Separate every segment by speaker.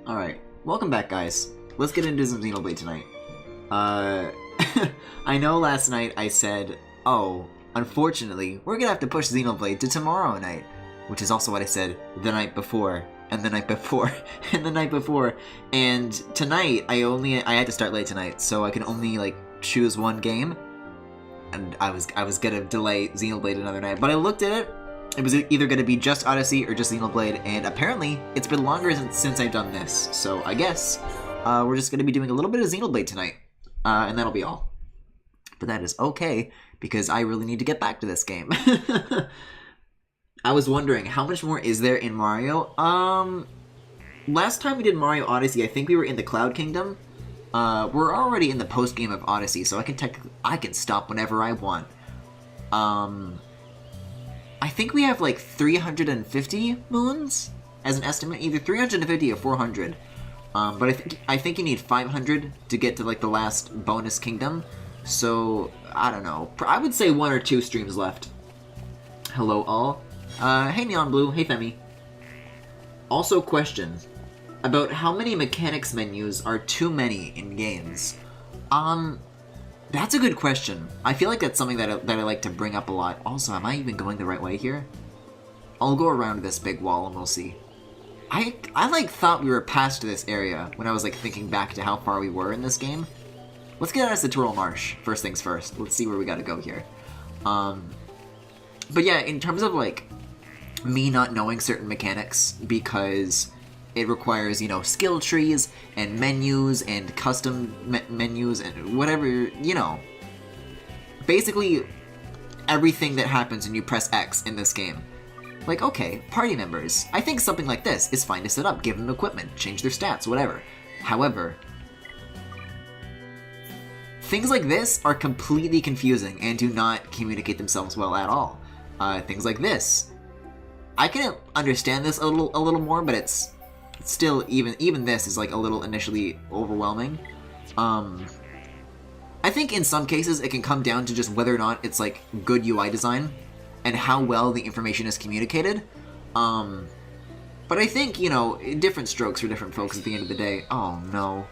Speaker 1: Alright, welcome back, guys. Let's get into some Xenoblade tonight. I know last night I said, oh, unfortunately, we're gonna have to push Xenoblade to tomorrow night. Which is also what I said the night before, and the night before, and the night before. And tonight, I had to start late tonight, so I can only, like, choose one game. And I was gonna delay Xenoblade another night, but I looked at it. It was either gonna be just Odyssey or just Xenoblade, and apparently, it's been longer since I've done this. So I guess, we're just gonna be doing a little bit of Xenoblade tonight. And that'll be all. But that is okay, because I really need to get back to this game. I was wondering, how much more is there in Mario? Last time we did Mario Odyssey, I think we were in the Cloud Kingdom. We're already in the post-game of Odyssey, so I can stop whenever I want. I think we have like 350 moons as an estimate, either 350 or 400. But I think you need 500 to get to like the last bonus kingdom. So I don't know. I would say 1 or 2 streams left. Hello all. Hey Neon Blue. Hey Femi. Also, question about how many mechanics menus are too many in games. That's a good question. I feel like that's something that I like to bring up a lot. Also, am I even going the right way here? I'll go around this big wall and we'll see. I like thought we were past this area when I was like thinking back to how far we were in this game. Let's get out of Satoral Marsh, first things first. Let's see where we gotta go here. But yeah, in terms of like me not knowing certain mechanics because it requires, you know, skill trees and menus and custom menus and whatever, you know. Basically, everything that happens when you press X in this game. Like, okay, party members. I think something like this is fine to set up, give them equipment, change their stats, whatever. However, things like this are completely confusing and do not communicate themselves well at all. Things like this. I can understand this a little more, but it's still, even this is like a little initially overwhelming. I think in some cases it can come down to just whether or not it's like good UI design and how well the information is communicated. But I think, you know, different strokes for different folks at the end of the day. Oh no.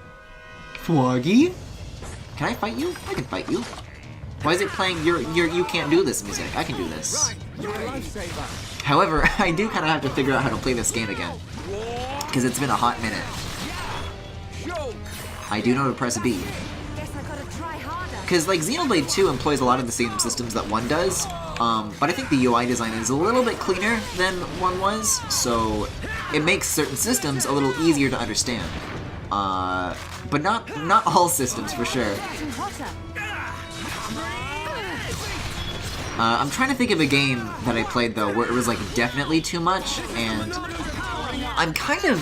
Speaker 1: Froggy? Can I fight you? I can fight you. Why is it playing you can't do this music? I can do this. However, I do kind of have to figure out how to play this game again. Because it's been a hot minute. I do know to press B. Because like Xenoblade 2 employs a lot of the same systems that 1 does, but I think the UI design is a little bit cleaner than 1 was, so it makes certain systems a little easier to understand. But not all systems for sure. I'm trying to think of a game that I played though where it was like definitely too much, and I'm kind of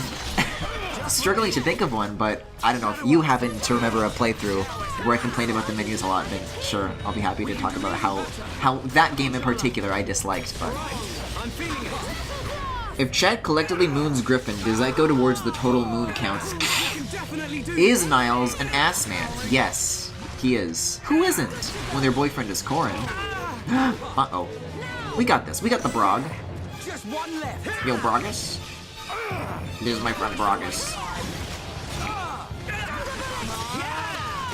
Speaker 1: struggling to think of one, but I don't know if you happen to remember a playthrough where I complained about the menus a lot, then sure, I'll be happy to talk about how that game in particular I disliked, but... If Chad collectively moons Griffin, does that go towards the total moon count? Is Niles an ass man? Yes, he is. Who isn't? When their boyfriend is Corin. Uh-oh. We got this. We got the Brog. Yo, Brogus. This is my friend Brogus.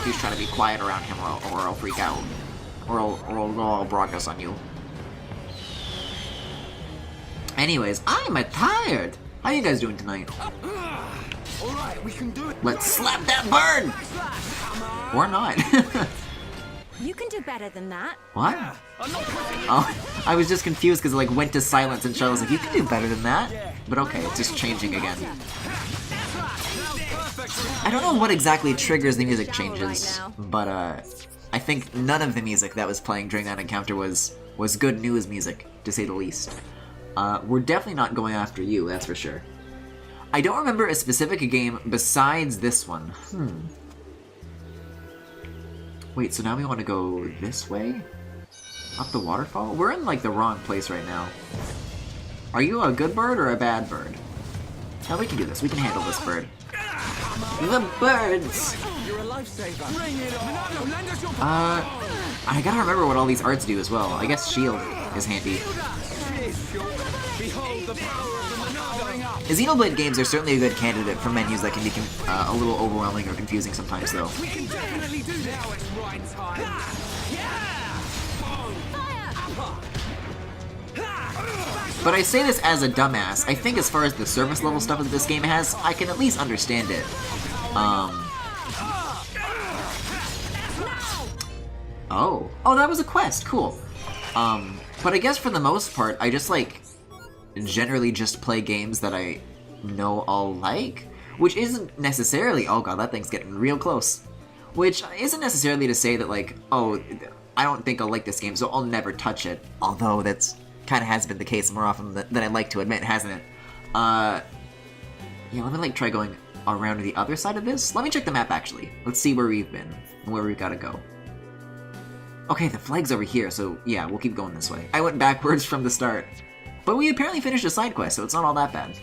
Speaker 1: Please try to be quiet around him or I'll freak out. Or I'll go all Brogus on you. Anyways, I'm tired. How you guys doing tonight?
Speaker 2: Alright, we can do it.
Speaker 1: Let's slap that bird! Or not.
Speaker 3: You can do better than that.
Speaker 1: What? Oh, I was just confused because it like went to silence and Charlotte was like, you can do better than that. But okay, it's just changing again. I don't know what exactly triggers the music changes, but I think none of the music that was playing during that encounter was good news music, to say the least. We're definitely not going after you, that's for sure. I don't remember a specific game besides this one. Wait, so now we want to go this way? Up the waterfall? We're in, like, the wrong place right now. Are you a good bird or a bad bird? No, we can do this. We can handle this bird. The birds! I gotta remember what all these arts do as well. I guess shield is handy. Xenoblade games are certainly a good candidate for menus that can be a little overwhelming or confusing sometimes, though.
Speaker 2: We can definitely do this. Now it's right time.
Speaker 1: But I say this as a dumbass. I think as far as the surface level stuff that this game has, I can at least understand it. Oh, that was a quest. Cool. But I guess for the most part, I just like generally just play games that I know I'll like, which isn't necessarily. Oh god, that thing's getting real close. Which isn't necessarily to say that like, oh, I don't think I'll like this game, so I'll never touch it. Although that's kind of has been the case more often than I'd like to admit, hasn't it? Yeah, let me like try going around to the other side of this. Let me check the map actually. Let's see where we've been and where we've got to go. Okay, the flag's over here, so yeah, we'll keep going this way. I went backwards from the start. But we apparently finished a side quest, so it's not all that bad.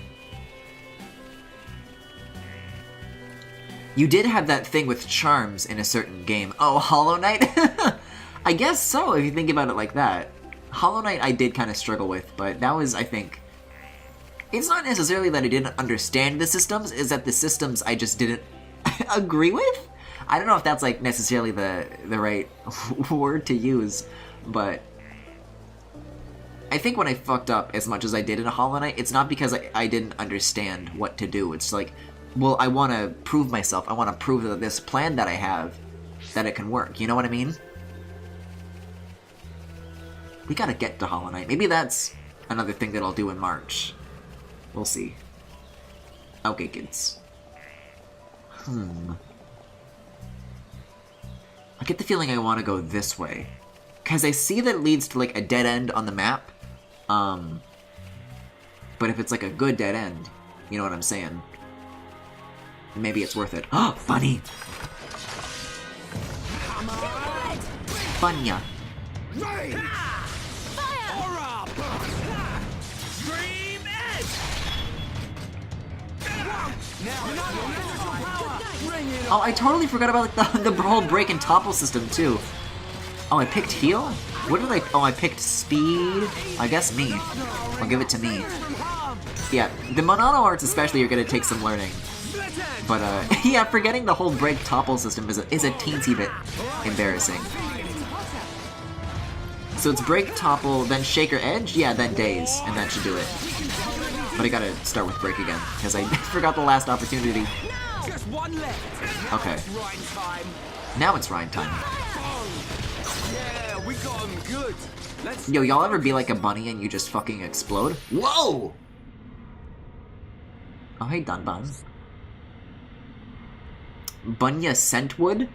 Speaker 1: You did have that thing with charms in a certain game. Oh, Hollow Knight? I guess so, if you think about it like that. Hollow Knight I did kind of struggle with, but that was, I think... It's not necessarily that I didn't understand the systems, it's that the systems I just didn't agree with? I don't know if that's, like, necessarily the right word to use, but... I think when I fucked up as much as I did in Hollow Knight, it's not because I didn't understand what to do. It's like, well, I want to prove myself. I want to prove that this plan that I have, that it can work. You know what I mean? We gotta get to Hollow Knight. Maybe that's another thing that I'll do in March. We'll see. Okay, kids. I get the feeling I want to go this way. Because I see that it leads to, like, a dead end on the map. But if it's, like, a good dead end, you know what I'm saying? Maybe it's worth it. Oh, bunny! Bunya. Oh, I totally forgot about like, the whole break and topple system, too. Oh, I picked heal? What did I... Oh, I picked speed? I guess me. I'll give it to me. Yeah, the Monado arts especially are gonna take some learning. But, yeah, forgetting the whole break topple system is a teensy bit embarrassing. So it's break, topple, then shaker edge? Yeah, then daze, and that should do it. But I gotta start with break again, because I forgot the last opportunity. Okay. Now it's Rhyme time.
Speaker 2: Yeah, we got him good.
Speaker 1: Yo, y'all ever be like a bunny and you just fucking explode? Whoa! Oh, hey, Dunban. Bunya Scentwood?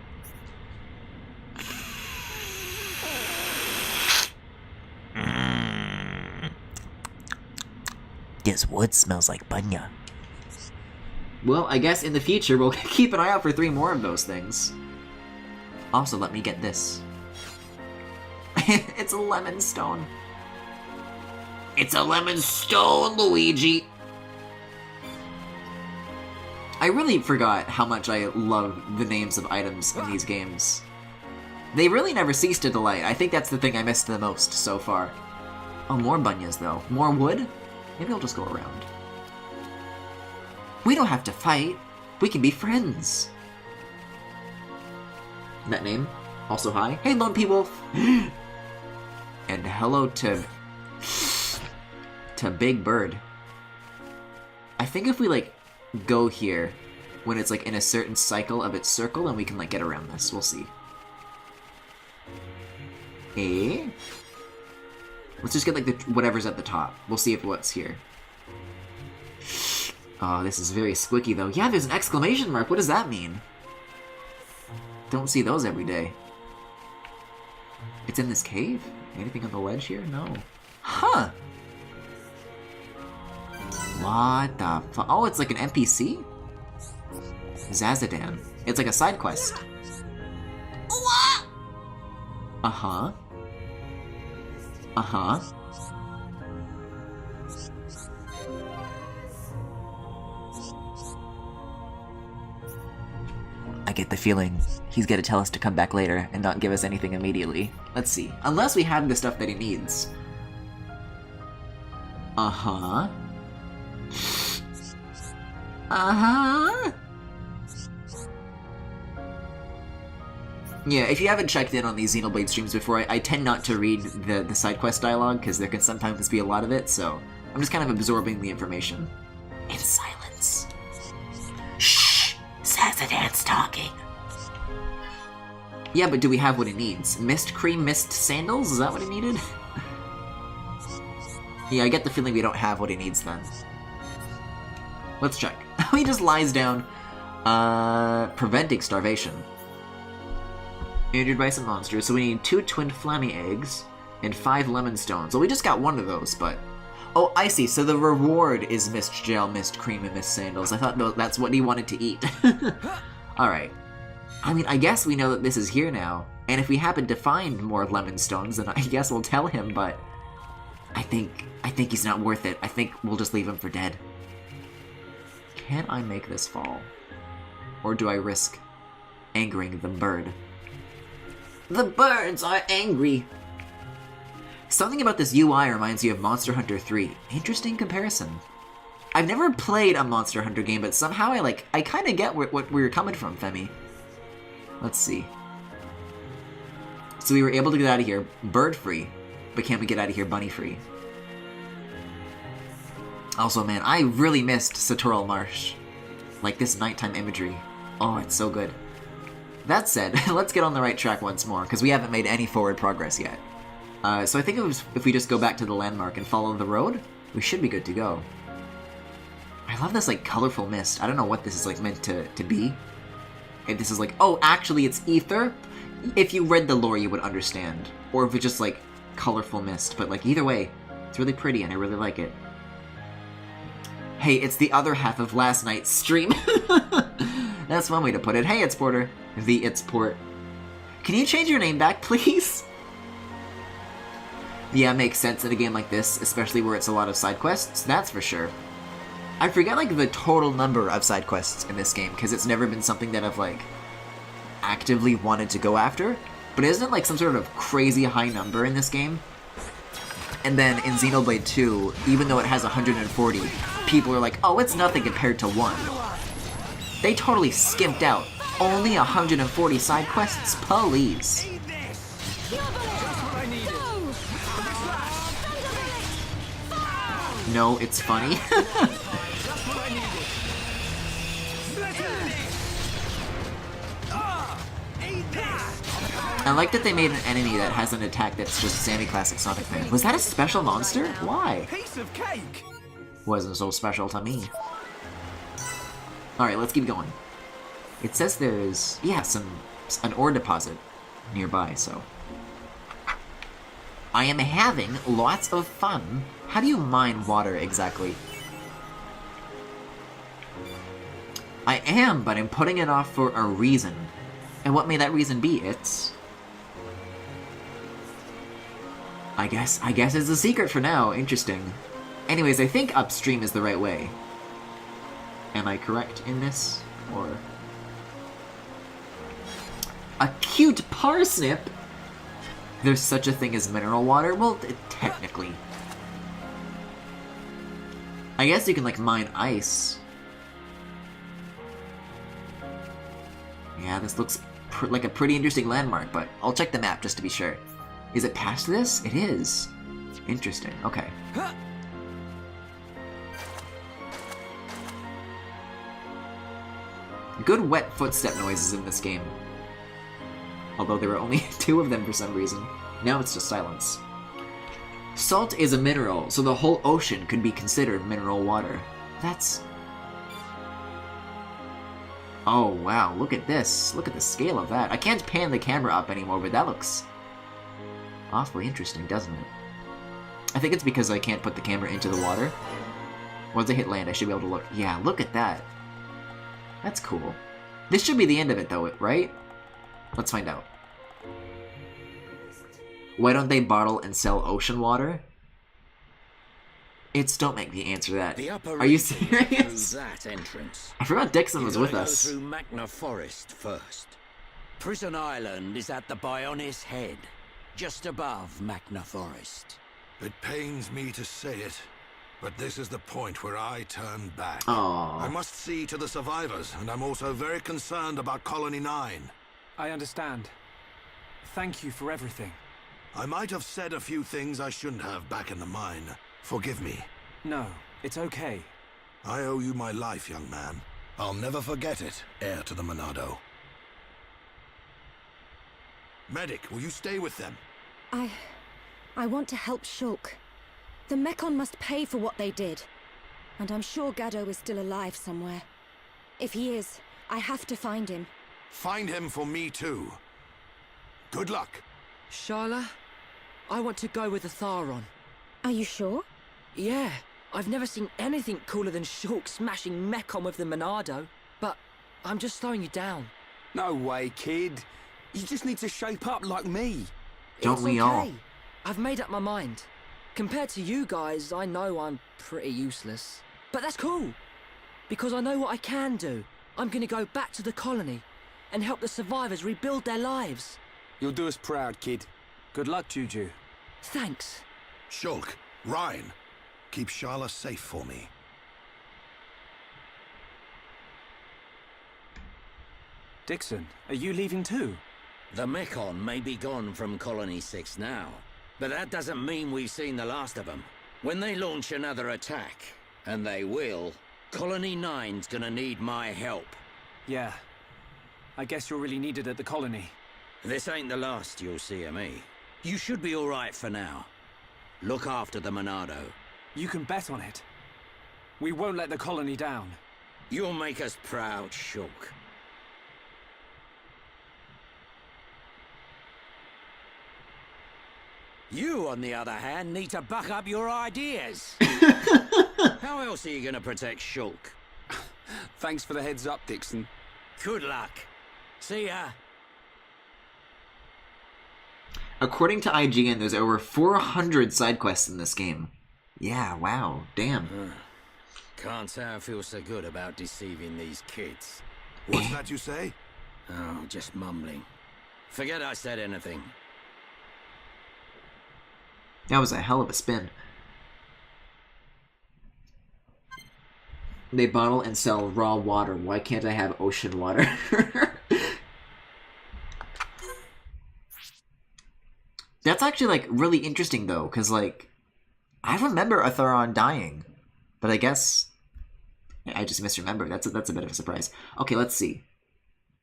Speaker 1: This wood smells like Bunya. Well, I guess in the future we'll keep an eye out for 3 more of those things. Also, let me get this. It's a lemon stone. It's a lemon stone, Luigi! I really forgot how much I love the names of items in these games. They really never cease to delight. I think that's the thing I missed the most so far. Oh, more Bunyas, though. More wood? Maybe I'll just go around. We don't have to fight. We can be friends. That name? Also hi. Hey, Lone P-Wolf! And hello to Big Bird. I think if we, like, go here when it's, like, in a certain cycle of its circle, and we can, like, get around this. We'll see. Eh? Let's just get, like, whatever's at the top. We'll see if what's here. Oh, this is very squicky, though. Yeah, there's an exclamation mark. What does that mean? Don't see those every day. It's in this cave? Anything on the ledge here? No. Huh! What the fu- Oh, it's like an NPC? Zazadan. It's like a side quest. What? Uh-huh. Uh-huh. I get the feeling he's gonna tell us to come back later and not give us anything immediately. Let's see. Unless we have the stuff that he needs. Uh-huh. Uh-huh. Yeah, if you haven't checked in on these Xenoblade streams before, I tend not to read the side quest dialogue, because there can sometimes be a lot of it, so I'm just kind of absorbing the information. In silence. Shh! Sazadan's talking. Yeah, but do we have what it needs? Mist cream, mist sandals? Is that what it needed? Yeah, I get the feeling we don't have what he needs then. Let's check. He just lies down. Preventing starvation. Injured by some monsters, so we need 2 twin flammy eggs and 5 lemon stones. Well, we just got 1 of those, but... Oh, I see, so the reward is mist gel, mist cream, and mist sandals. I thought that's what he wanted to eat. Alright. I mean, I guess we know that this is here now, and if we happen to find more lemon stones, then I guess we'll tell him, but... I think he's not worth it. I think we'll just leave him for dead. Can I make this fall? Or do I risk angering the bird? The birds are angry! Something about this UI reminds you of Monster Hunter 3. Interesting comparison. I've never played a Monster Hunter game, but somehow I kind of get where you're coming from, Femi. Let's see. So we were able to get out of here bird-free, but can't we get out of here bunny-free? Also, man, I really missed Satoral Marsh. Like this nighttime imagery. Oh, it's so good. That said, let's get on the right track once more, because we haven't made any forward progress yet. So I think if we just go back to the landmark and follow the road, we should be good to go. I love this, like, colorful mist. I don't know what this is, like, meant to be. And this is like, oh, actually it's ether? If you read the lore, you would understand. Or if it's just, like, colorful mist. But, like, either way, it's really pretty and I really like it. Hey, it's the other half of last night's stream. That's one way to put it. Hey, It's Porter. The It's Port. Can you change your name back, please? Yeah, makes sense in a game like this, especially where it's a lot of side quests, that's for sure. I forget, like, the total number of side quests in this game, because it's never been something that I've, like, actively wanted to go after. But isn't it, like, some sort of crazy high number in this game? And then in Xenoblade 2, even though it has 140, people are like, oh, it's nothing compared to 1. They totally skimped out. Only 140 side quests, please. No, it's funny. I like that they made an enemy that has an attack that's just semi-classic Sonic thing. Was that a special monster? Why?
Speaker 2: Piece of cake.
Speaker 1: Wasn't so special to me. Alright, let's keep going. It says there's, yeah, an ore deposit nearby, so... I am having lots of fun. How do you mine water exactly? I am, but I'm putting it off for a reason. And what may that reason be? It's... I guess it's a secret for now. Interesting. Anyways, I think upstream is the right way. Am I correct in this? Or... A cute parsnip? There's such a thing as mineral water? Well, technically. I guess you can, like, mine ice. Yeah, this looks like a pretty interesting landmark, but I'll check the map just to be sure. Is it past this? It is. Interesting. Okay. Good wet footstep noises in this game. Although there were only 2 of them for some reason. Now it's just silence. Salt is a mineral, so the whole ocean could be considered mineral water. That's... Oh, wow, look at this. Look at the scale of that. I can't pan the camera up anymore, but that looks awfully interesting, doesn't it? I think it's because I can't put the camera into the water. Once I hit land, I should be able to look. Yeah, look at that. That's cool. This should be the end of it, though, right? Let's find out. Why don't they bottle and sell ocean water? It's don't make me answer that. Are you serious?
Speaker 4: That entrance.
Speaker 1: I forgot Dixon was with
Speaker 4: Go
Speaker 1: us.
Speaker 4: through Magna Forest first.
Speaker 2: Prison Island is at the Bionis head, just above Magna Forest.
Speaker 5: It pains me to say it,
Speaker 4: But this is the point where I turn back.
Speaker 1: Aww.
Speaker 4: I must see to the survivors, and I'm also very concerned about Colony 9.
Speaker 5: I understand. Thank you for everything.
Speaker 4: I might have said a few things I shouldn't have back in the mine. Forgive me.
Speaker 5: No, it's okay.
Speaker 4: I owe you my life, young man. I'll never forget it, heir to the Monado. Medic, will you stay with them?
Speaker 3: I want to help Shulk. The Mekon must pay for what they did. And I'm sure Gaddo is still alive somewhere. If he is, I have to find him.
Speaker 4: Find him for me too. Good luck.
Speaker 6: Sharla, I want to go with the Tharon.
Speaker 3: Are you sure?
Speaker 6: Yeah, I've never seen anything cooler than Shulk smashing Mekon with the Monado. But I'm just slowing you down.
Speaker 5: No way, kid. You just need to shape up like me.
Speaker 1: Don't
Speaker 6: It's
Speaker 1: we
Speaker 6: okay.
Speaker 1: all?
Speaker 6: I've made up my mind. Compared to you guys, I know I'm pretty useless. But that's cool. Because I know what I can do. I'm gonna go back to the colony and help the survivors rebuild their lives.
Speaker 5: You'll do us proud, kid. Good luck, Juju.
Speaker 6: Thanks.
Speaker 4: Shulk, Ryan, keep Sharla safe for me.
Speaker 5: Dixon, are you leaving too?
Speaker 2: The Mekon may be gone from Colony 6 now, but that doesn't mean we've seen the last of them. When they launch another attack, and they will, Colony 9's gonna need my help.
Speaker 5: Yeah. I guess you're really needed at the colony.
Speaker 2: This ain't the last you'll see of me. You should be alright for now. Look after the Monado.
Speaker 5: You can bet on it. We won't let the colony down.
Speaker 2: You'll make us proud, Shulk. You, on the other hand, need to buck up your ideas. How else are you gonna protect Shulk?
Speaker 5: Thanks for the heads up, Dixon.
Speaker 2: Good luck. See ya.
Speaker 1: According to IGN, there's over 400 side quests in this game. Yeah, wow, damn.
Speaker 2: Can't say I feel so good about deceiving these kids.
Speaker 4: What's that you say?
Speaker 2: Oh, just mumbling. Forget I said anything.
Speaker 1: That was a hell of a spin. They bottle and sell raw water. Why can't I have ocean water? That's actually, like, really interesting, though, because, like, I remember a Tharon dying, but I guess I just misremembered. That's a bit of a surprise. Okay, let's see.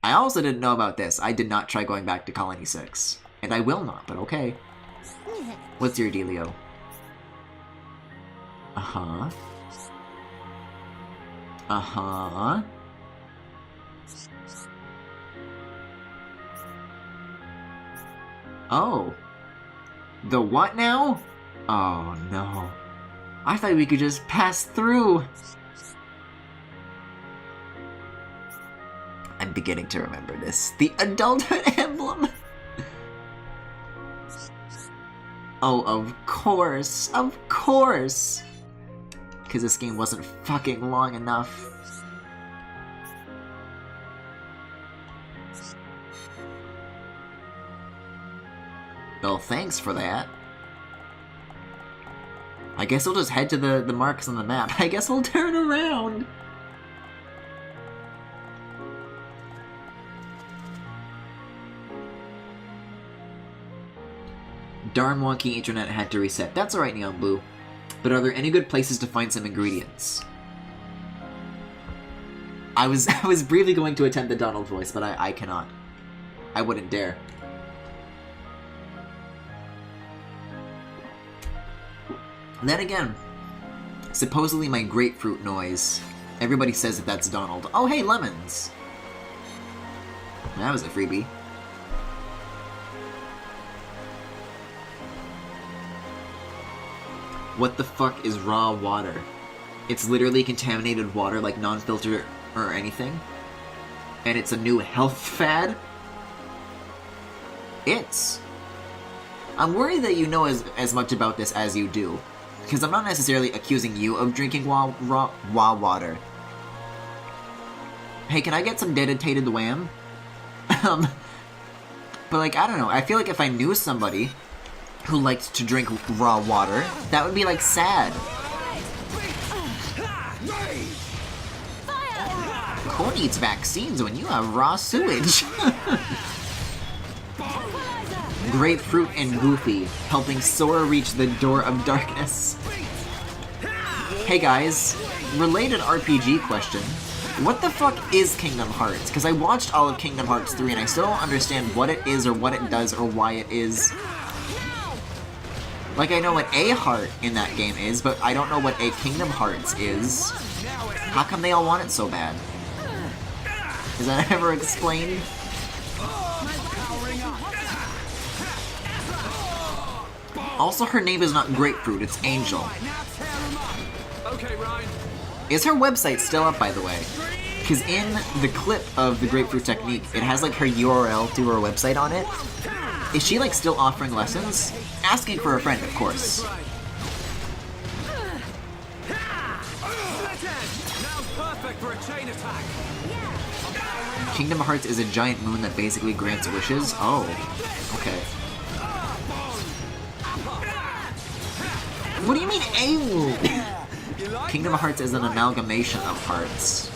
Speaker 1: I also didn't know about this. I did not try going back to Colony 6, and I will not, but okay. What's your dealio? Uh-huh. Uh-huh. Oh. The what now? Oh no. I thought we could just pass through. I'm beginning to remember this. The adulthood emblem! Oh, of course. Of course! Because this game wasn't fucking long enough. Well, thanks for that. I guess we'll just head to the marks on the map. I guess we'll turn around! Darn wonky internet had to reset. That's alright, Neon Blue. But are there any good places to find some ingredients? I was briefly going to attempt the Donald voice, but I cannot. I wouldn't dare. Then again, supposedly my grapefruit noise. Everybody says that that's Donald. Oh, hey, lemons! That was a freebie. What the fuck is raw water? It's literally contaminated water, like non-filtered or anything? And it's a new health fad? I'm worried that you know as much about this as you do. Because I'm not necessarily accusing you of drinking raw water. Hey, can I get some dedicated wham? But like, I don't know, I feel like if I knew somebody who liked to drink raw water, that would be like sad. Who needs vaccines when you have raw sewage? Grapefruit and Goofy, helping Sora reach the door of darkness. Hey guys, related RPG question. What the fuck is Kingdom Hearts? Because I watched all of Kingdom Hearts 3 and I still don't understand what it is or what it does or why it is. Like, I know what a heart in that game is, but I don't know what a Kingdom Hearts is. How come they all want it so bad? Is that ever explained? Also, her name is not Grapefruit, it's Angel. Is her website still up, by the way? Because in the clip of the Grapefruit Technique, it has like her URL to her website on it. Is she like still offering lessons? Asking for a friend, of course. Kingdom Hearts is a giant moon that basically grants wishes? Oh, okay. What do you mean a moon? Kingdom Hearts is an amalgamation of hearts.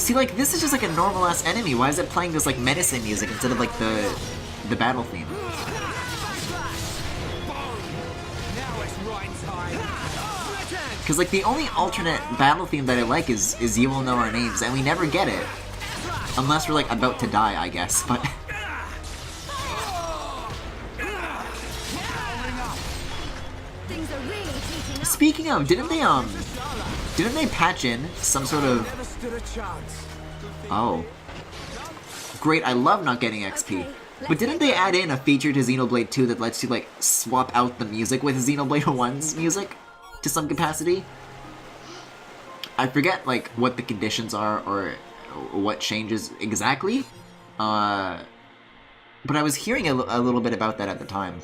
Speaker 1: See, like, this is just like a normal-ass enemy. Why is it playing this, like, menacing music instead of, like, the battle theme? Because, like, the only alternate battle theme that I like is You Will Know Our Names, and we never get it. Unless we're, like, about to die, I guess, but... Speaking of, didn't they patch in some sort of... Oh. Great, I love not getting XP. But didn't they add in a feature to Xenoblade 2 that lets you, like, swap out the music with Xenoblade 1's music? To some capacity? I forget, like, what the conditions are or what changes exactly. But I was hearing a little bit about that at the time.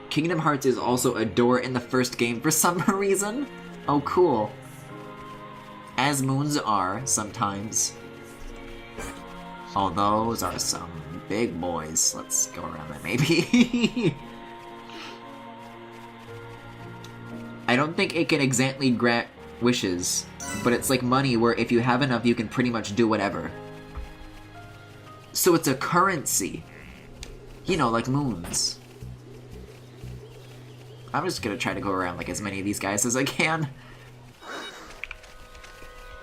Speaker 1: Kingdom Hearts is also a door in the first game for some reason. Oh, cool. As moons are, sometimes. Oh, those are some big boys. Let's go around that, maybe. I don't think it can exactly grant wishes, but it's like money where if you have enough, you can pretty much do whatever. So it's a currency. You know, like moons. I'm just gonna try to go around like as many of these guys as I can.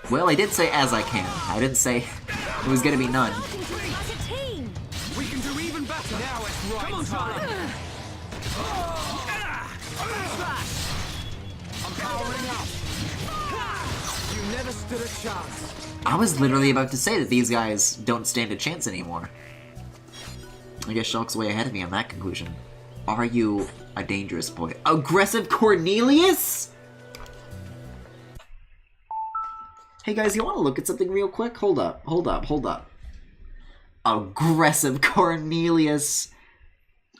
Speaker 1: Well, I did say as I can. I didn't say it was gonna be none.
Speaker 5: We can do even better. Now it's right time. I'm powering up. You never stood a chance.
Speaker 1: I was literally about to say that these guys don't stand a chance anymore. I guess Shulk's way ahead of me on that conclusion. Are you a dangerous boy? Aggressive Cornelius? Hey guys, you want to look at something real quick? Hold up. Aggressive Cornelius.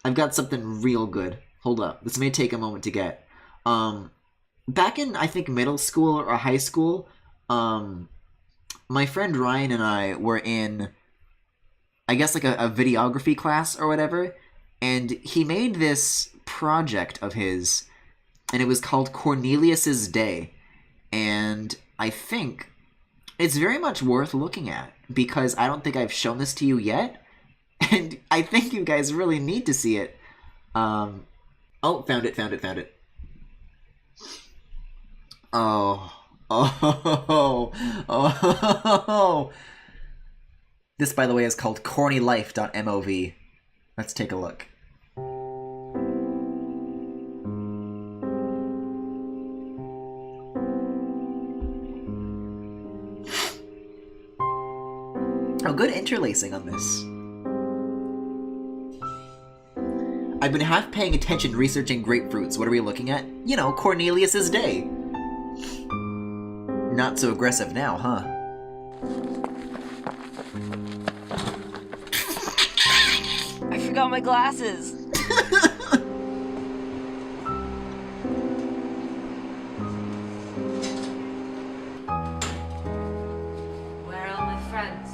Speaker 1: I've got something real good. Hold up. This may take a moment to get. Back in, I think, middle school or high school, my friend Ryan and I were in, I guess, like a videography class or whatever, and he made this project of his, and it was called Cornelius's Day, and I think it's very much worth looking at, because I don't think I've shown this to you yet, and I think you guys really need to see it. Oh, found it. Oh. This, by the way, is called cornylife.mov. Let's take a look. Oh, good interlacing on this. I've been half paying attention researching grapefruits. What are we looking at? You know, Cornelius's Day. Not so aggressive now, huh?
Speaker 7: I forgot my glasses. Where are my friends?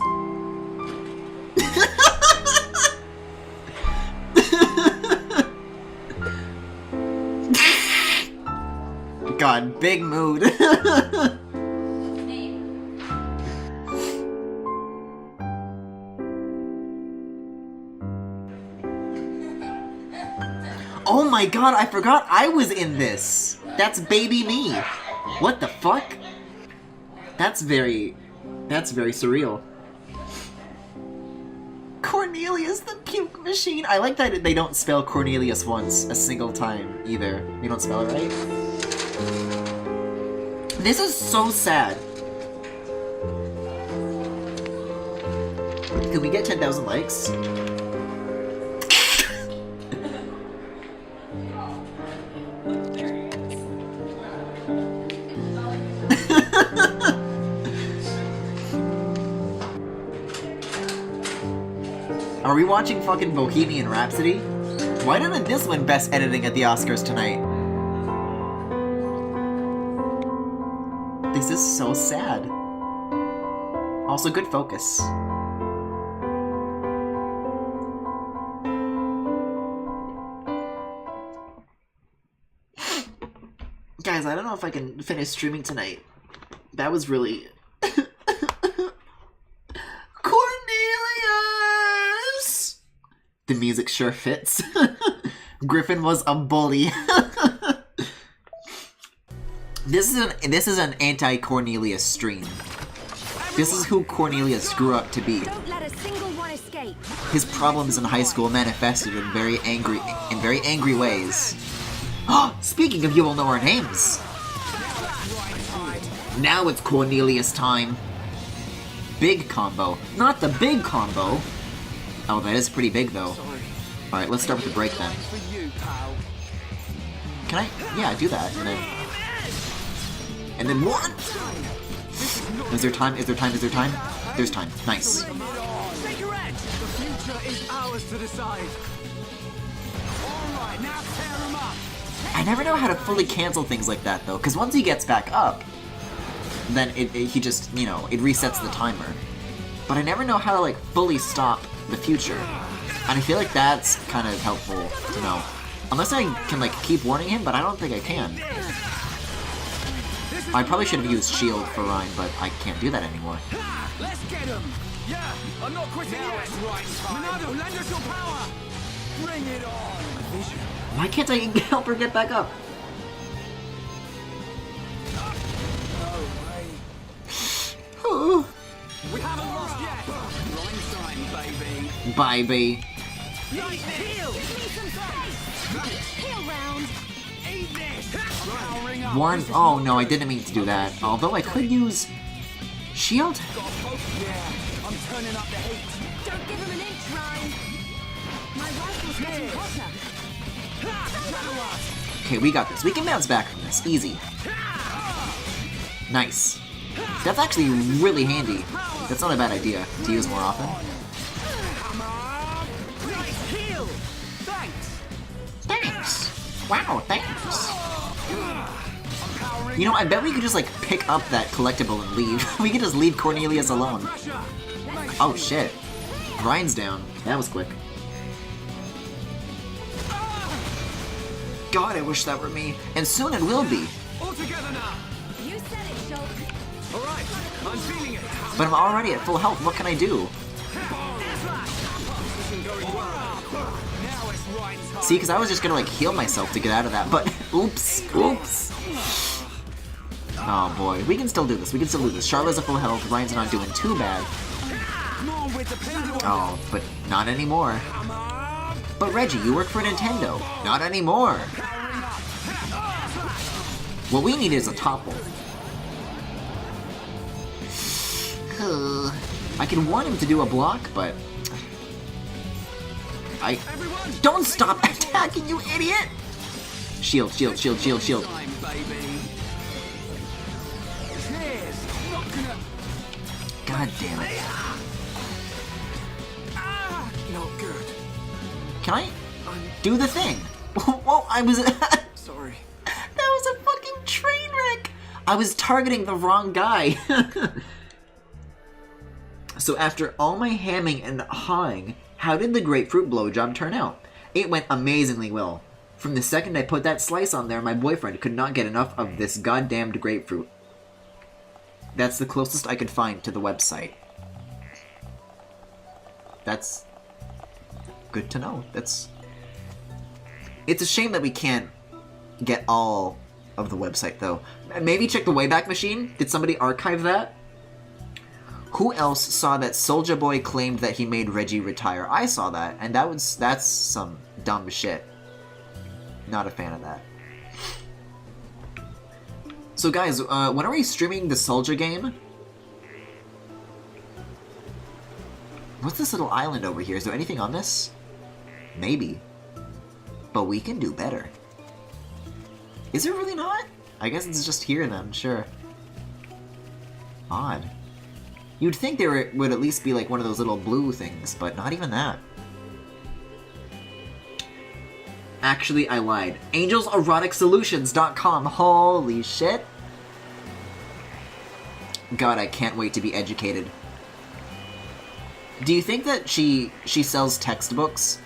Speaker 1: god, big mood. Oh my god, I forgot I was in this! That's baby me! What the fuck? That's very surreal. Cornelius the puke machine! I like that they don't spell Cornelius once, a single time, either. They don't spell it right? This is so sad. Can we get 10,000 likes? Are we watching fucking Bohemian Rhapsody? Why didn't this win Best Editing at the Oscars tonight? This is so sad. Also, good focus. Guys, I don't know if I can finish streaming tonight. That was really... Cornelius! The music sure fits. Griffin was a bully. This is an anti-Cornelius stream. This is who Cornelius grew up to be.
Speaker 3: Don't let a single one escape.
Speaker 1: His problems in high school manifested in very angry ways. Speaking of you will know our names. Now it's Cornelius time. Big combo. Not the big combo. Oh, that is pretty big though. Alright, let's start with the break then. Can I? Yeah, do that. And then one! Is there time? Is there time? Is there time? There's time. Nice.
Speaker 5: The future is ours to decide. Alright, now tear him up.
Speaker 1: I never know how to fully cancel things like that though, because once he gets back up, then he just, you know, it resets the timer. But I never know how to like fully stop the future. And I feel like that's kind of helpful to know. Unless I can like keep warning him, but I don't think I can. I probably should have used shield for Ryan, but I can't do that anymore.
Speaker 5: Let's get him. Yeah, I'm not quitting yet. Monado, lend us your power. Bring it on.
Speaker 1: Why can't I help her get back up?
Speaker 5: We haven't lost yet. Line time, baby.
Speaker 1: Baby.
Speaker 5: Nice heal.
Speaker 3: Heal round.
Speaker 5: Eat this. Powering up.
Speaker 1: One. Oh no, I didn't mean to do that. Although I could use shield.
Speaker 5: Yeah, I'm turning up the heat.
Speaker 3: Don't give him an inch, Ryan. My rifle's getting hotter.
Speaker 1: Okay, we got this. We can bounce back from this. Easy. Nice. That's actually really handy. That's not a bad idea to use more often.
Speaker 5: Nice heal. Thanks.
Speaker 1: Thanks. Wow, thanks. You know, I bet we could just like pick up that collectible and leave. We could just leave Cornelius alone. Oh shit. Ryan's down. That was quick. God, I wish that were me. And soon it will be.
Speaker 5: All together now.
Speaker 3: You said it, Shulk.
Speaker 5: All right, I'm feeling it.
Speaker 1: But I'm already at full health. What can I do?
Speaker 5: Now it's right time.
Speaker 1: See, because I was just gonna like heal myself to get out of that, but oops. Oh boy, we can still do this. We can still do this. Charlotte's at full health. Ryan's not doing too bad.
Speaker 5: More with the pendulum.
Speaker 1: Oh, but not anymore. But Reggie, you work for Nintendo. Not anymore. What we need is a topple. I can want him to do a block, but don't stop attacking, you idiot! Shield.
Speaker 5: Time, baby. Cheers. Not gonna.
Speaker 1: God damn it.
Speaker 5: Not good.
Speaker 1: Can I do the thing? Whoa, I was... That
Speaker 5: Sorry.
Speaker 1: was a fucking train wreck! I was targeting the wrong guy. So after all my hamming and hawing, how did the grapefruit blowjob turn out? It went amazingly well. From the second I put that slice on there, my boyfriend could not get enough of this goddamned grapefruit. That's the closest I could find to the website. That's good to know. It's a shame that we can't get all of the website, though. Maybe check the Wayback Machine? Did somebody archive that? Who else saw that Soulja Boy claimed that he made Reggie retire? I saw that, and that's some dumb shit. Not a fan of that. So guys, when are we streaming the Soulja game? What's this little island over here? Is there anything on this? Maybe. But we can do better. Is it really not? I guess it's just here then, sure. Odd. You'd think there would at least be like one of those little blue things, but not even that. Actually, I lied. AngelsEroticSolutions.com. Holy shit. God, I can't wait to be educated. Do you think that she sells textbooks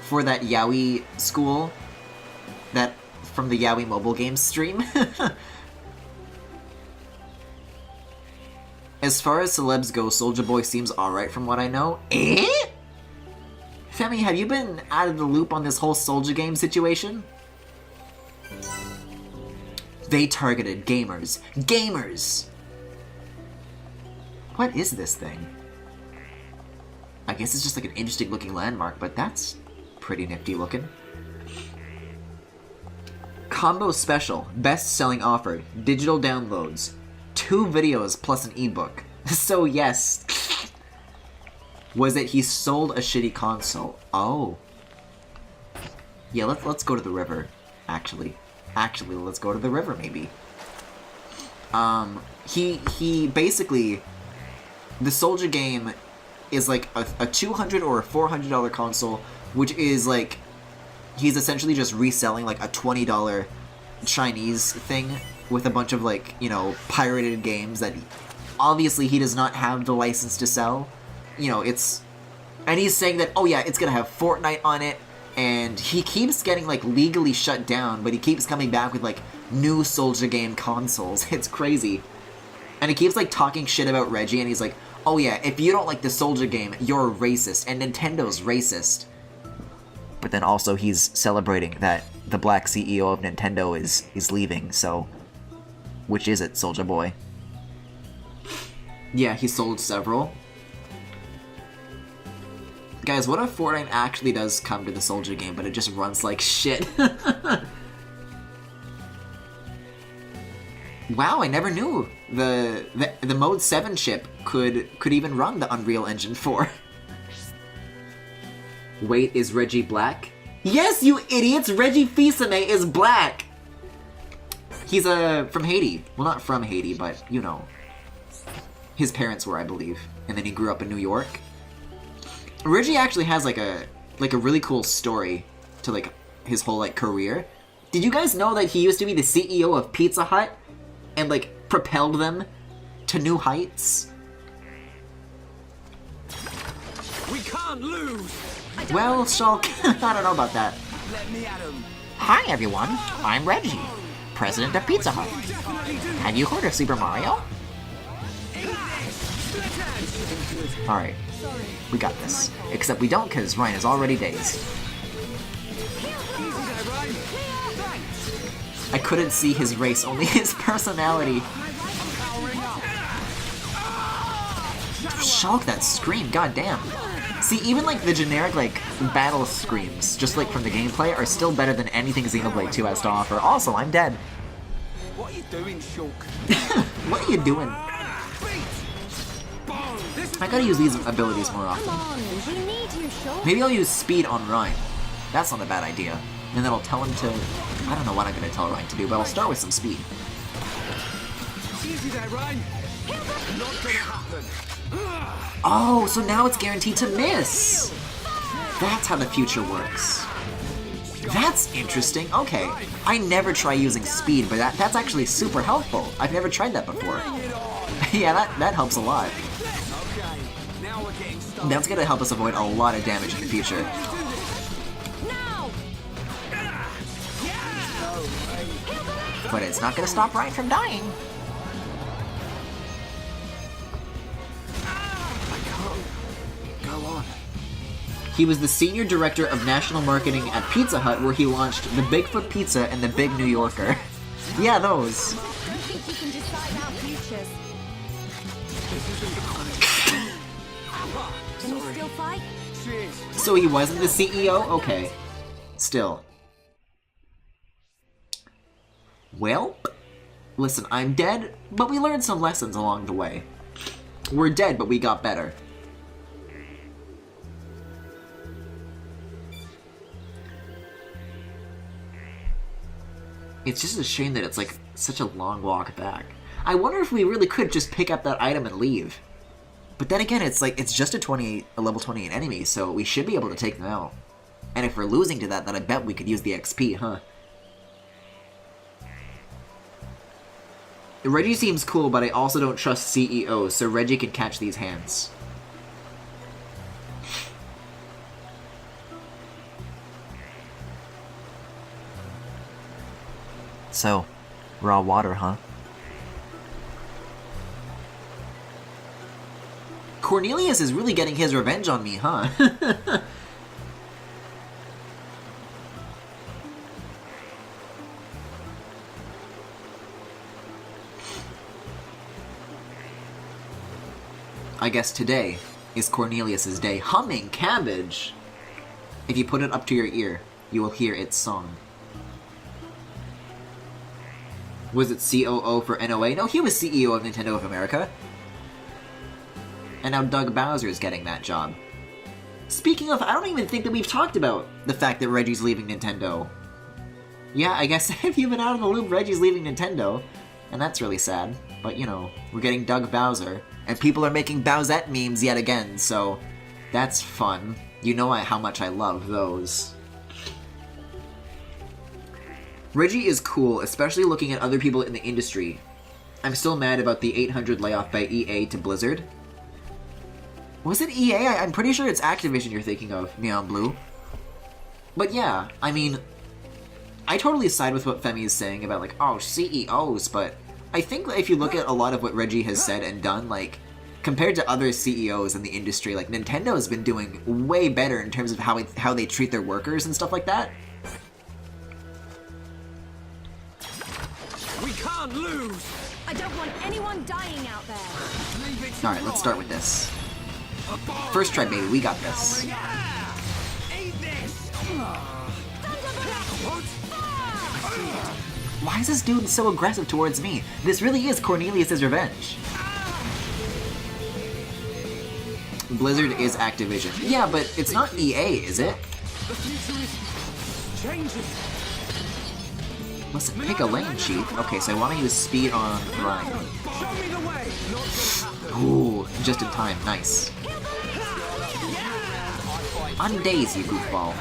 Speaker 1: for that Yaoi school? That from the Yaoi mobile games stream? As far as celebs go, Soulja Boy seems alright from what I know. Eh? Femi, have you been out of the loop on this whole Soulja game situation? They targeted gamers. Gamers! What is this thing? I guess it's just like an interesting looking landmark, but that's pretty nifty looking. Combo special. Best selling offered. Digital downloads. 2 videos plus an ebook. So yes. Was it he sold a shitty console? Oh. Yeah, let's go to the river, actually. Actually, let's go to the river, maybe. He basically... The Soulja game is like a $200 or a $400 console, which is like... He's essentially just reselling like a $20 Chinese thing with a bunch of like, you know, pirated games that obviously he does not have the license to sell. You know, it's... And he's saying that, oh yeah, it's gonna have Fortnite on it, and he keeps getting, like, legally shut down, but he keeps coming back with, like, new Soulja game consoles. It's crazy. And he keeps, like, talking shit about Reggie, and he's like, oh yeah, if you don't like the Soulja game, you're a racist, and Nintendo's racist. But then also he's celebrating that the black CEO of Nintendo is leaving, so... Which is it, Soulja Boy? Yeah, he sold several. Guys, what if Fortnite actually does come to the Soulja game, but it just runs like shit? Wow, I never knew the Mode 7 chip could even run the Unreal Engine 4. Wait, is Reggie black? Yes, you idiots! Reggie Fils-Aimé is black! He's from Haiti. Well, not from Haiti, but, you know. His parents were, I believe. And then he grew up in New York. Reggie actually has like a really cool story to like his whole like career. Did you guys know that he used to be the CEO of Pizza Hut and like propelled them to new heights?
Speaker 5: We can't lose.
Speaker 1: Well, Shulk, I don't know about that.
Speaker 5: Let me at him.
Speaker 1: Hi everyone, I'm Reggie, president of Pizza Hut. Have you heard of Super Mario? Alright, we got this. Except we don't, because Ryan is already dazed. I couldn't see his race, only his personality. Shulk, that scream, goddamn. See, even like the generic like battle screams, just like from the gameplay, are still better than anything Xenoblade 2 has to offer. Also, I'm dead.
Speaker 5: What are you doing, Shulk?
Speaker 1: What are you doing? I gotta use these abilities more often. Maybe I'll use speed on Ryan. That's not a bad idea. And then I'll tell him to... I don't know what I'm gonna tell Ryan to do, but I'll start with some speed.
Speaker 5: Easy there, Ryan. Not gonna happen.
Speaker 1: Oh, so now it's guaranteed to miss! That's how the future works. That's interesting. Okay, I never try using speed, but that's actually super helpful. I've never tried that before. Yeah, that helps a lot. That's gonna help us avoid a lot of damage in the future. But it's not gonna stop Ryan from dying.
Speaker 5: I can't go on.
Speaker 1: He was the senior director of national marketing at Pizza Hut, where he launched the Bigfoot Pizza and the Big New Yorker. Yeah, those.
Speaker 3: Don't think you can decide our futures. Can you still fight?
Speaker 5: Cheers.
Speaker 1: So he wasn't the CEO? Okay. Still. Well, listen, I'm dead, but we learned some lessons along the way. We're dead, but we got better. It's just a shame that it's like such a long walk back. I wonder if we really could just pick up that item and leave. But then again, it's like, it's just a level 28 enemy, so we should be able to take them out. And if we're losing to that, then I bet we could use the XP, huh? Reggie seems cool, but I also don't trust CEOs, so Reggie can catch these hands. So, raw water, huh? Cornelius is really getting his revenge on me, huh? I guess today is Cornelius's day. Humming cabbage! If you put it up to your ear, you will hear its song. Was it COO for NOA? No, he was CEO of Nintendo of America. And now Doug Bowser is getting that job. Speaking of, I don't even think that we've talked about the fact that Reggie's leaving Nintendo. Yeah, I guess if you've been out of the loop, Reggie's leaving Nintendo. And that's really sad. But, you know, we're getting Doug Bowser. And people are making Bowsette memes yet again, so that's fun. You know how much I love those. Reggie is cool, especially looking at other people in the industry. I'm still mad about the 800 layoff by EA to Blizzard. Was it EA? I'm pretty sure it's Activision you're thinking of, Neon Blue. But yeah, I mean, I totally side with what Femi is saying about, like, oh, CEOs, but I think if you look at a lot of what Reggie has said and done, like, compared to other CEOs in the industry, like, Nintendo has been doing way better in terms of how they treat their workers and stuff like that.
Speaker 5: We can't lose.
Speaker 3: I don't want anyone dying out there.
Speaker 5: Leave it to
Speaker 1: Alright, let's start with
Speaker 5: Ryan.
Speaker 1: this. First try, baby, we got this.
Speaker 5: Yeah. Eat this.
Speaker 1: Why is this dude so aggressive towards me? This really is Cornelius' revenge. Blizzard is Activision. Yeah, but it's not EA, is it?
Speaker 5: The future is changing.
Speaker 1: Listen, pick a lane, Chief. Okay, so I want to use speed on Ryan.
Speaker 5: Show me the way. Not gonna happen.
Speaker 1: Ooh, just in time. Nice. Undaze, you goofball.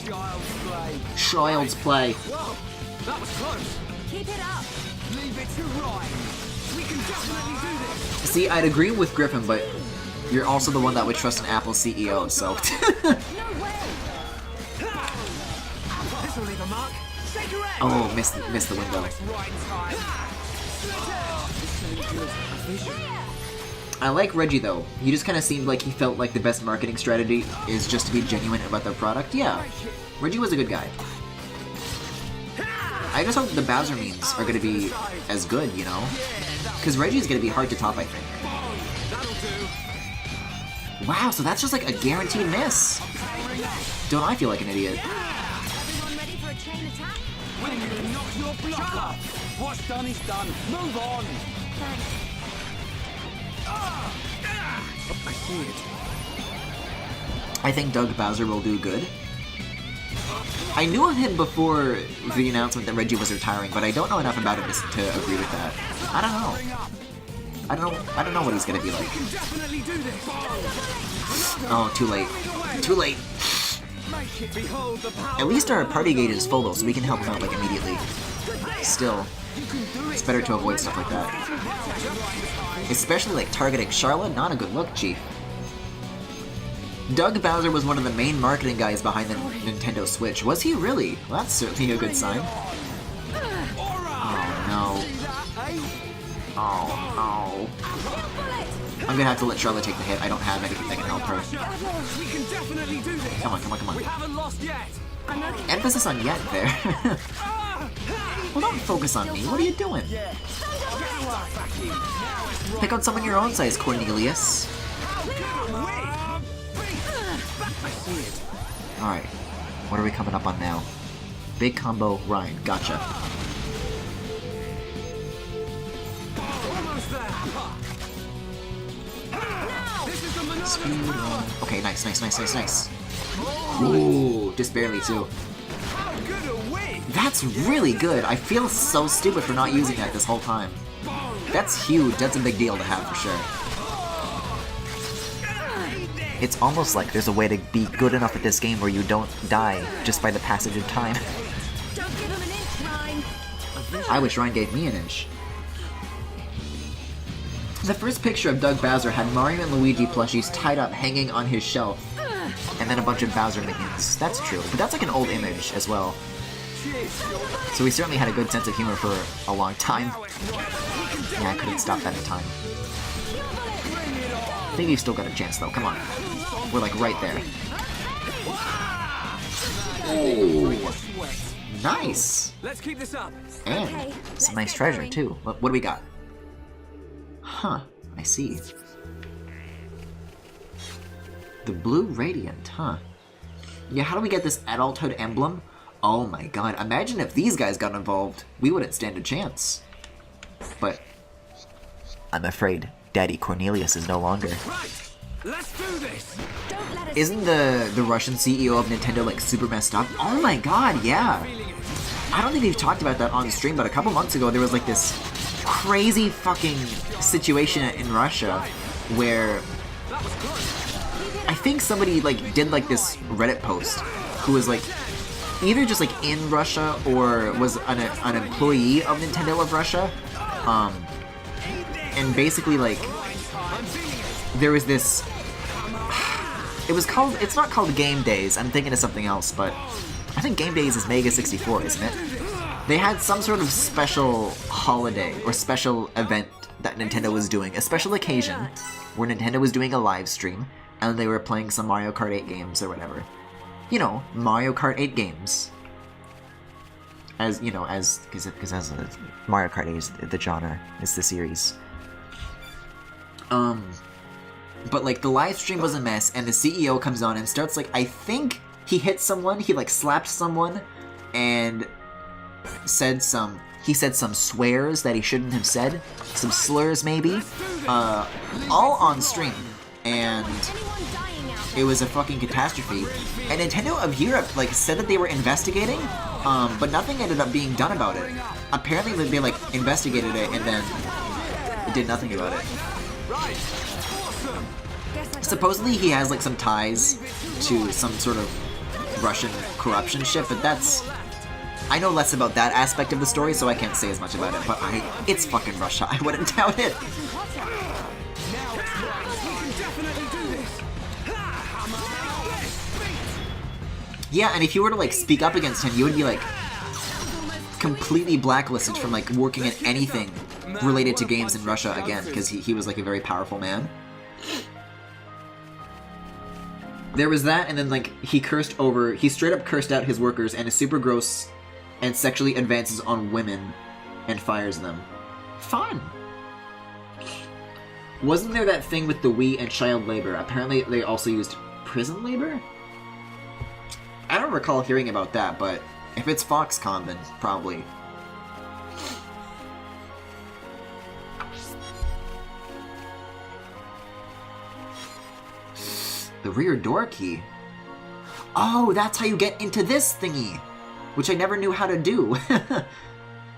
Speaker 5: Child's play.
Speaker 1: Child's play.
Speaker 5: Whoa, that was close.
Speaker 3: Keep it up.
Speaker 5: Leave it to Ryan. We can definitely do this.
Speaker 1: See, I'd agree with Griffin, but you're also the one that would trust an Apple CEO, so...
Speaker 3: No way.
Speaker 5: This will leave a mark. Shake your head.
Speaker 1: Oh, missed the window.
Speaker 5: It's right time.
Speaker 1: I like Reggie, though. He just kind of seemed like he felt like the best marketing strategy is just to be genuine about their product. Yeah, Reggie was a good guy. I just hope the Bowser memes are going to be as good, you know? Because Reggie's going to be hard to top, I think. Wow, so that's just like a guaranteed miss. Don't I feel like an idiot?
Speaker 3: Everyone ready for a chain attack?
Speaker 5: When you knock your block up. What's done is done. Move on.
Speaker 3: Thanks.
Speaker 5: I see it.
Speaker 1: I think Doug Bowser will do good. I knew of him before the announcement that Reggie was retiring, but I don't know enough about him to agree with that. I don't know. I don't know what he's gonna be like.
Speaker 5: Definitely do this.
Speaker 1: Oh, too late. Too late.
Speaker 5: Make it behold the power.
Speaker 1: At least our party gauge is full though, so we can help him out like immediately. Still, it's better to avoid stuff like that. Especially like targeting Charlotte, not a good look, Chief. Doug Bowser was one of the main marketing guys behind the Nintendo Switch. Was he really? Well, that's certainly a good sign. Oh no. Oh. I'm gonna have to let Charlotte take the hit. I don't have anything that can help her.
Speaker 5: We can definitely do this.
Speaker 1: Come on.
Speaker 5: We haven't lost yet.
Speaker 1: Emphasis on yet there. Well, don't focus on me. What are you doing? Pick out someone your own size, Cornelius. Alright. What are we coming up on now? Big combo Ryan. Gotcha. Speed run. Okay, nice. Ooh, just barely too. That's really good. I feel so stupid for not using that this whole time. That's huge. That's a big deal to have for sure. It's almost like there's a way to be good enough at this game where you don't die just by the passage of time.
Speaker 3: Don't give him an inch, Ryan.
Speaker 1: I wish Ryan gave me an inch. The first picture of Doug Bowser had Mario and Luigi plushies tied up hanging on his shelf. And then a bunch of Bowser minions. That's true, but that's like an old image as well. So we certainly had a good sense of humor for a long time. Yeah, I couldn't stop that in time. I think you've still got a chance though, come on. We're like right there. Oh, nice!
Speaker 5: Let's keep this up.
Speaker 1: And some nice treasure too. What do we got? Huh, I see. The blue radiant, huh? Yeah, how do we get this adulthood emblem? Oh my god, imagine if these guys got involved. We wouldn't stand a chance. But I'm afraid Daddy Cornelius is no longer.
Speaker 5: Right, let's do this.
Speaker 1: Isn't the Russian CEO of Nintendo like super messed up? Oh my god, yeah. I don't think we've talked about that on stream, but a couple months ago there was like this crazy fucking situation in Russia where I think somebody like did like this Reddit post who was like either just like in Russia or was an employee of Nintendo of Russia, and basically like there was this. It's not called Game Days. I'm thinking of something else, but I think Game Days is Mega 64, isn't it? They had some sort of special holiday or special event that Nintendo was doing, a special occasion where Nintendo was doing a live stream and they were playing some Mario Kart 8 games or whatever. You know, Mario Kart 8 games. As, you know, because Mario Kart 8 is the genre, it's the series. But like the live stream was a mess and the CEO comes on and starts like, I think he hit someone, he like slapped someone and he said some swears that he shouldn't have said, some slurs maybe, all on stream, and it was a fucking catastrophe. And Nintendo of Europe like said that they were investigating, but nothing ended up being done about it. Apparently they like investigated it and then did nothing about it. Supposedly he has like some ties to some sort of Russian corruption shit, but I know less about that aspect of the story, so I can't say as much about it, but it's fucking Russia, I wouldn't doubt it. Yeah, and if you were to like speak up against him, you would be like completely blacklisted from like working at anything related to games in Russia again, because he was like a very powerful man. There was that, and then like he straight up cursed out his workers and is super gross and sexually advances on women and fires them. Fun! Wasn't there that thing with the Wii and child labor? Apparently they also used prison labor? I don't recall hearing about that, but if it's Foxconn, then probably. The rear door key? Oh, that's how you get into this thingy! Which I never knew how to do.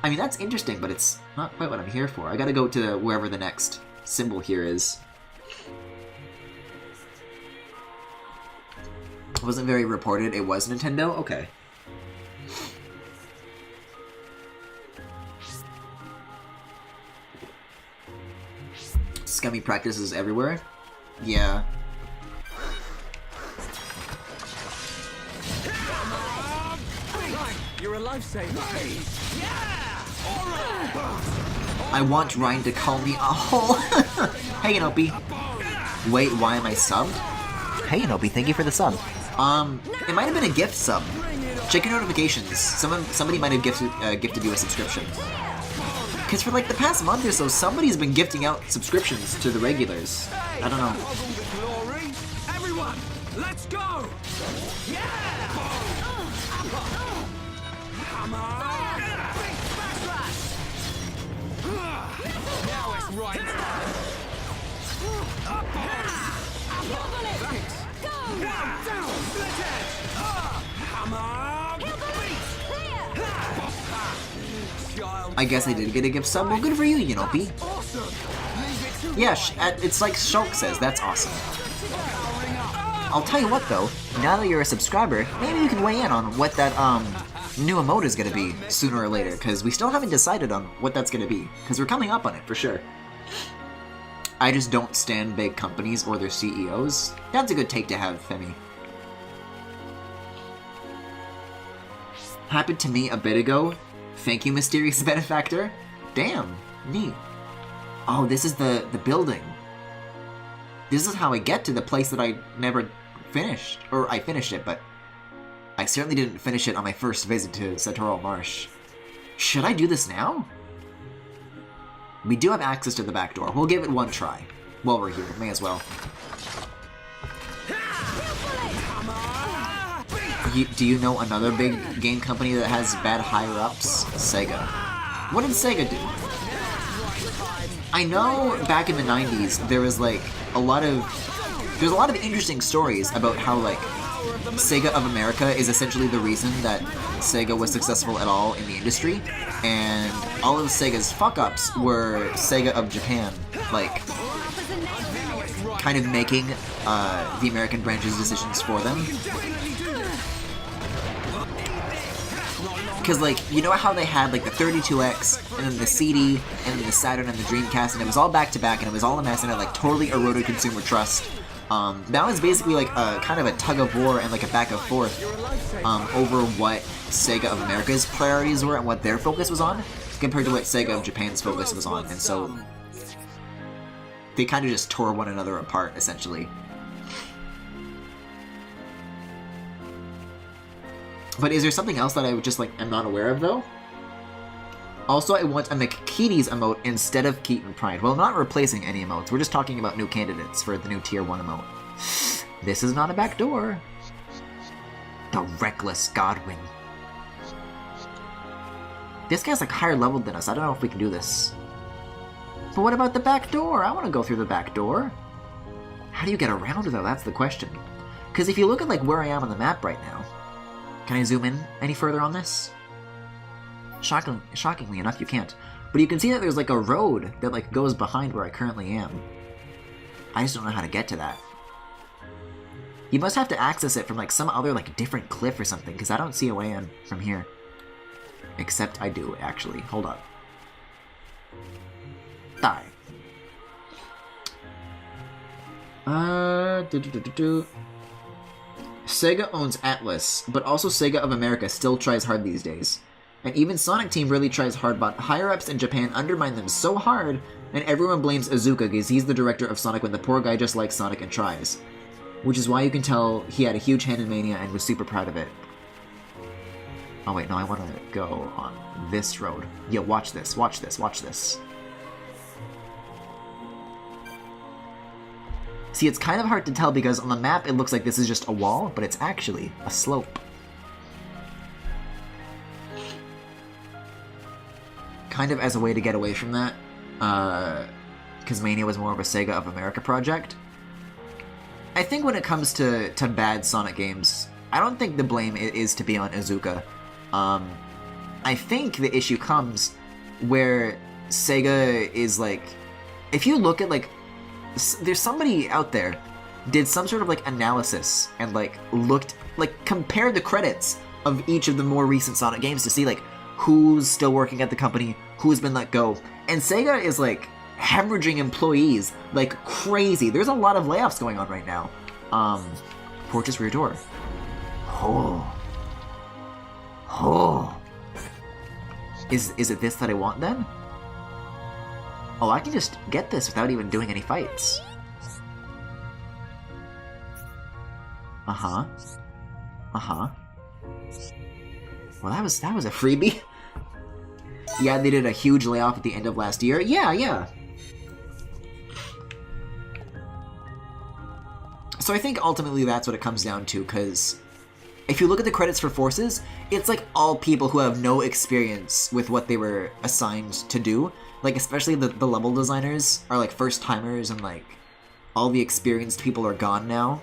Speaker 1: I mean, that's interesting, but it's not quite what I'm here for. I gotta go to wherever the next symbol here is. Wasn't very reported. It was Nintendo? Okay. Scummy practices everywhere? Yeah.
Speaker 5: You're a lifesaver.
Speaker 1: I want Ryan to call me a hole. Hey, Inopi. Wait, why am I subbed? Hey, Inopi, thank you for the sub. It might have been a gift sub. Check your notifications. Somebody might have gifted you a subscription. Because for like the past month or so, somebody's been gifting out subscriptions to the regulars. I don't know.
Speaker 5: Everyone, let's go! Yeah! Come on! Now it's right time. Down! Split edge! Come on!
Speaker 1: I guess I did get a gift sub. Well, good for you, Yinopi. Yeah, it's like Shulk says, that's awesome. I'll tell you what though, now that you're a subscriber, maybe you can weigh in on what that new emote is gonna be sooner or later, because we still haven't decided on what that's gonna be, because we're coming up on it for sure. I just don't stand big companies or their CEOs. That's a good take to have, Femi. Happened to me a bit ago. Thank you, mysterious benefactor. Damn, neat. Oh, this is the building. This is how I get to the place that I never finished. Or I finished it, but I certainly didn't finish it on my first visit to Satoral Marsh. Should I do this now? We do have access to the back door. We'll give it one try. While we're here, may as well. Do you know another big game company that has bad higher-ups? Sega. What did Sega do? I know back in the 90s there was like a lot of interesting stories about how like Sega of America is essentially the reason that Sega was successful at all in the industry, and all of Sega's fuck-ups were Sega of Japan, like kind of making the American branch's decisions for them. Because, like, you know how they had, like, the 32X, and then the CD, and then the Saturn and the Dreamcast, and it was all back-to-back, and it was all a mess, and it, like, totally eroded consumer trust. That was basically, like, a kind of a tug-of-war and, like, a back-and-forth over what Sega of America's priorities were and what their focus was on, compared to what Sega of Japan's focus was on, and so they kind of just tore one another apart, essentially. But is there something else that I just, like, am not aware of, though? Also, I want a McKeady's emote instead of Keaton Pride. Well, not replacing any emotes. We're just talking about new candidates for the new Tier 1 emote. This is not a back door. The Reckless Godwin. This guy's, like, higher leveled than us. I don't know if we can do this. But what about the back door? I want to go through the back door. How do you get around, though? That's the question. Because if you look at, like, where I am on the map right now, can I zoom in any further on this? Shockingly enough, you can't. But you can see that there's like a road that like goes behind where I currently am. I just don't know how to get to that. You must have to access it from like some other like different cliff or something, because I don't see a way in from here. Except I do, actually. Hold up. Die. Sega owns Atlas, but also Sega of America still tries hard these days. And even Sonic Team really tries hard, but higher-ups in Japan undermine them so hard, and everyone blames Iizuka because he's the director of Sonic when the poor guy just likes Sonic and tries. Which is why you can tell he had a huge hand in Mania and was super proud of it. Oh wait, no, I want to go on this road. Yo, watch this, watch this, watch this. See, it's kind of hard to tell because on the map it looks like this is just a wall, but it's actually a slope. Kind of as a way to get away from that, because Mania was more of a Sega of America project. I think when it comes to bad Sonic games, I don't think the blame is to be on Iizuka. I think the issue comes where Sega is like, if you look at like, there's somebody out there did some sort of like analysis and like looked, like compared the credits of each of the more recent Sonic games to see like who's still working at the company, who's been let go. And Sega is like hemorrhaging employees like crazy. There's a lot of layoffs going on right now. Fortress rear door. Oh. Oh. Is it this that I want then? Oh, I can just get this without even doing any fights. Uh-huh. Uh-huh. Well, that was a freebie. Yeah, they did a huge layoff at the end of last year. Yeah. So I think ultimately that's what it comes down to, because if you look at the credits for Forces, it's like all people who have no experience with what they were assigned to do. Like, especially the level designers are like first-timers, and like all the experienced people are gone now.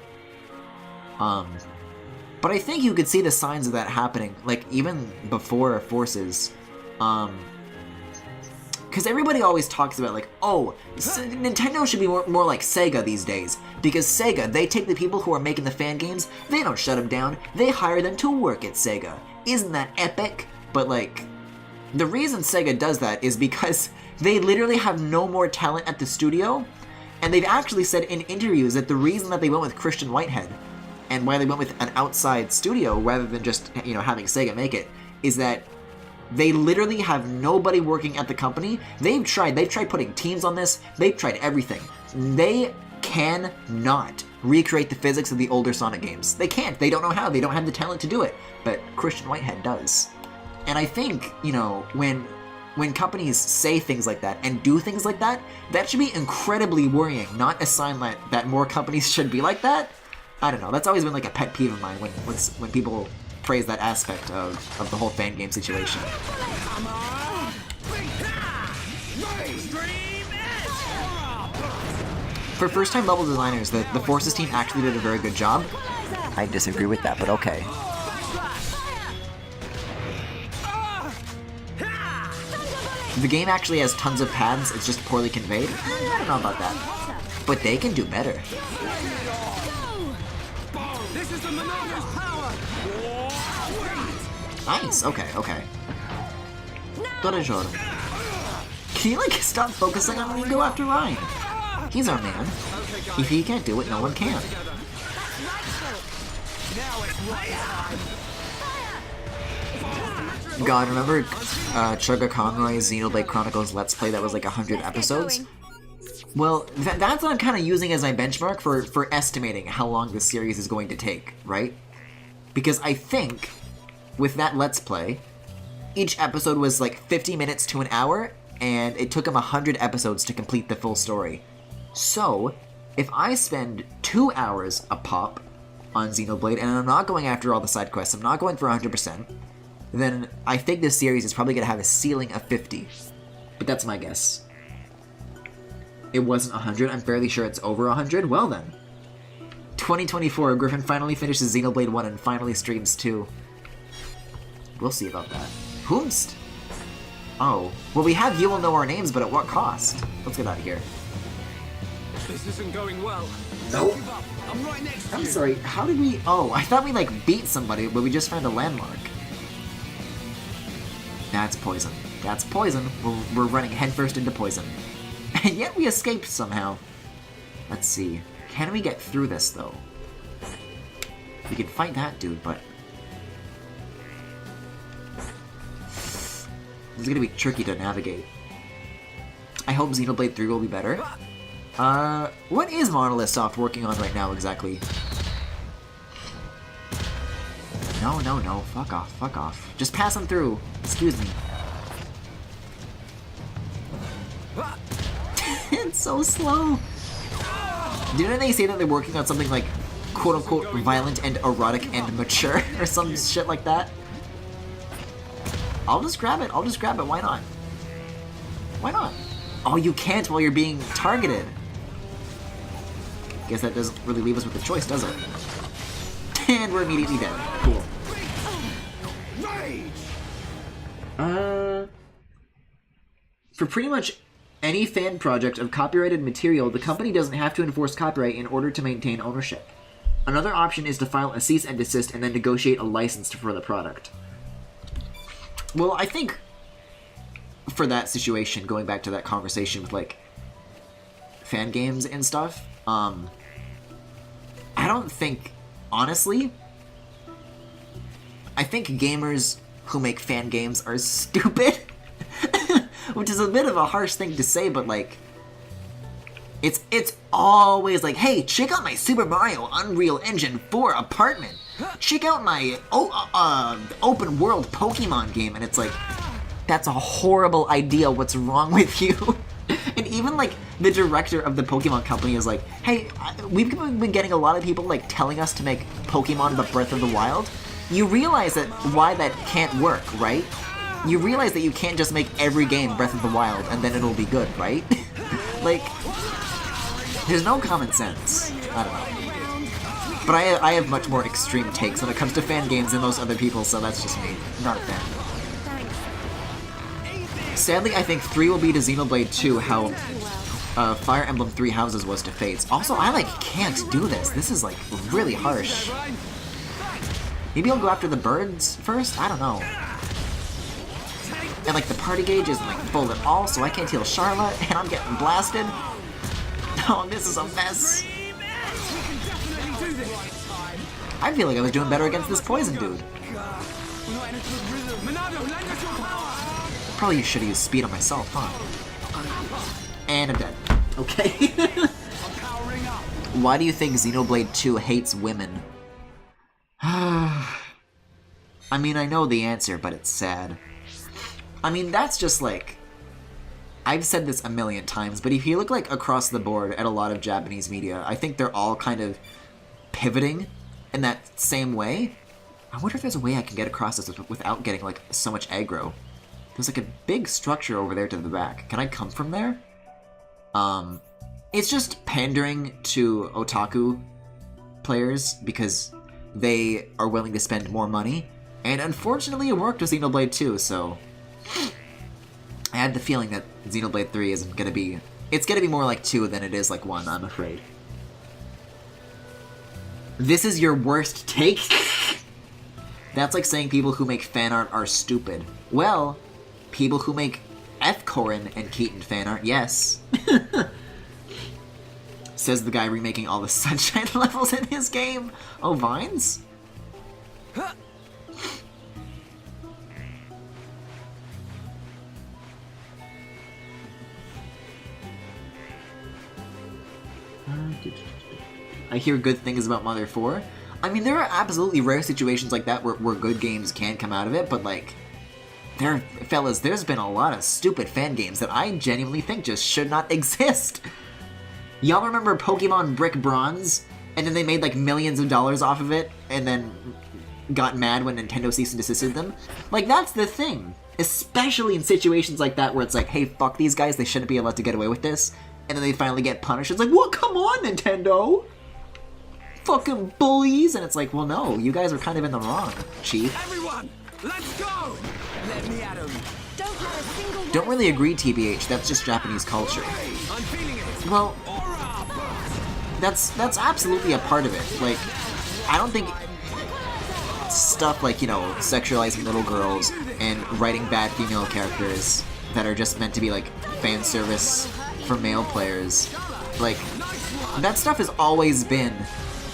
Speaker 1: But I think you could see the signs of that happening, like, even before Forces. Because everybody always talks about, like, oh, Nintendo should be more like Sega these days. Because Sega, they take the people who are making the fan games, they don't shut them down, they hire them to work at Sega. Isn't that epic? But, like, the reason Sega does that is because they literally have no more talent at the studio, and they've actually said in interviews that the reason that they went with Christian Whitehead, and why they went with an outside studio rather than just, you know, having Sega make it, is that they literally have nobody working at the company. They've tried putting teams on this, they've tried everything. They cannot recreate the physics of the older Sonic games. They can't, they don't know how, they don't have the talent to do it, but Christian Whitehead does. And I think, you know, when companies say things like that and do things like that, that should be incredibly worrying, not a sign that more companies should be like that. I don't know, that's always been like a pet peeve of mine when people praise that aspect of the whole fan game situation. For first-time level designers, the Forces team actually did a very good job. I disagree with that, but okay. The game actually has tons of paths, it's just poorly conveyed. I don't know about that. But they can do better. Nice, okay. Torejor. Can you, like, stop focusing on me and go after Ryan? He's our man. If he can't do it, no one can. God, remember Chugga Conroy's Xenoblade Chronicles Let's Play that was like 100 episodes? Well, that's what I'm kind of using as my benchmark for estimating how long this series is going to take, right? Because I think, with that Let's Play, each episode was like 50 minutes to an hour, and it took him 100 episodes to complete the full story. So, if I spend 2 hours a pop on Xenoblade, and I'm not going after all the side quests, I'm not going for 100%, then I think this series is probably going to have a ceiling of 50. But that's my guess. It wasn't 100, I'm fairly sure it's over 100. Well then. 2024, Griffin finally finishes Xenoblade 1 and finally streams 2. We'll see about that. Whomst? Oh. Well, we have You Will Know Our Names, but at what cost? Let's get out of here.
Speaker 5: This isn't going well.
Speaker 1: Nope.
Speaker 5: I'm right next to you.
Speaker 1: I'm sorry, how did we... Oh, I thought we, like, beat somebody, but we just found a landmark. That's poison. That's poison. We're running headfirst into poison. And yet we escaped somehow. Let's see. Can we get through this, though? We can fight that dude, but... This is gonna be tricky to navigate. I hope Xenoblade 3 will be better. What is Monolith Soft working on right now, exactly? No. Fuck off. Just pass him through. Excuse me. It's so slow. Didn't they say that they're working on something like quote-unquote violent and erotic and mature or some shit like that? I'll just grab it. Why not? Why not? Oh, you can't while you're being targeted. Guess that doesn't really leave us with a choice, does it? And we're immediately dead. Cool. For pretty much any fan project of copyrighted material, the company doesn't have to enforce copyright in order to maintain ownership. Another option is to file a cease and desist and then negotiate a license for the product. Well, I think for that situation, going back to that conversation with, like, fan games and stuff, I don't think, honestly, I think gamers who make fan games are stupid. Which is a bit of a harsh thing to say, but like, it's always like, hey, check out my Super Mario Unreal Engine 4 apartment. Check out my open world Pokemon game, and it's like, that's a horrible idea. What's wrong with you? And even like the director of the Pokemon company is like, hey, we've been getting a lot of people like telling us to make Pokemon but Breath of the Wild. You realize that why that can't work, right? You realize that you can't just make every game Breath of the Wild and then it'll be good, right? Like, there's no common sense. I don't know. But I have much more extreme takes when it comes to fan games than most other people, so that's just me. Not a fan. Sadly, I think 3 will be to Xenoblade 2 how Fire Emblem 3 Houses was to Fates. Also, I like can't do this. This is like really harsh. Maybe I'll go after the birds first? I don't know. And like the party gauge isn't like full at all, so I can't heal Charlotte, and I'm getting blasted. Oh, this is a mess. I feel like I was doing better against this poison dude. Probably should have used speed on myself, huh? And I'm dead. Okay. Why do you think Xenoblade 2 hates women? I mean, I know the answer, but it's sad. I mean, that's just like... I've said this a million times, but if you look like across the board at a lot of Japanese media, I think they're all kind of pivoting in that same way. I wonder if there's a way I can get across this without getting like so much aggro. There's like a big structure over there to the back. Can I come from there? It's just pandering to otaku players because they are willing to spend more money. And unfortunately it worked with Xenoblade 2, so... I had the feeling that Xenoblade 3 isn't gonna be... It's gonna be more like 2 than it is like 1, I'm afraid. This is your worst take? That's like saying people who make fan art are stupid. Well... People who make F. Corin and Keaton fan art, yes. Says the guy remaking all the Sunshine levels in his game. Oh, Vines? I hear good things about Mother 4. I mean, there are absolutely rare situations like that where good games can come out of it, but like... Fellas, there's been a lot of stupid fan games that I genuinely think just should not exist. Y'all remember Pokemon Brick Bronze? And then they made like millions of dollars off of it, and then got mad when Nintendo ceased and desisted them? Like, that's the thing. Especially in situations like that where it's like, hey, fuck these guys, they shouldn't be allowed to get away with this. And then they finally get punished. It's like, well, come on, Nintendo! Fucking bullies! And it's like, well, no, you guys are kind of in the wrong, Chief.
Speaker 5: Everyone, let's go! Let me at him.
Speaker 1: Don't really agree, TBH. That's just Japanese culture.
Speaker 5: I'm feeling it.
Speaker 1: Well, that's absolutely a part of it. Like, I don't think stuff like, you know, sexualizing little girls and writing bad female characters that are just meant to be like fan service for male players, like, that stuff has always been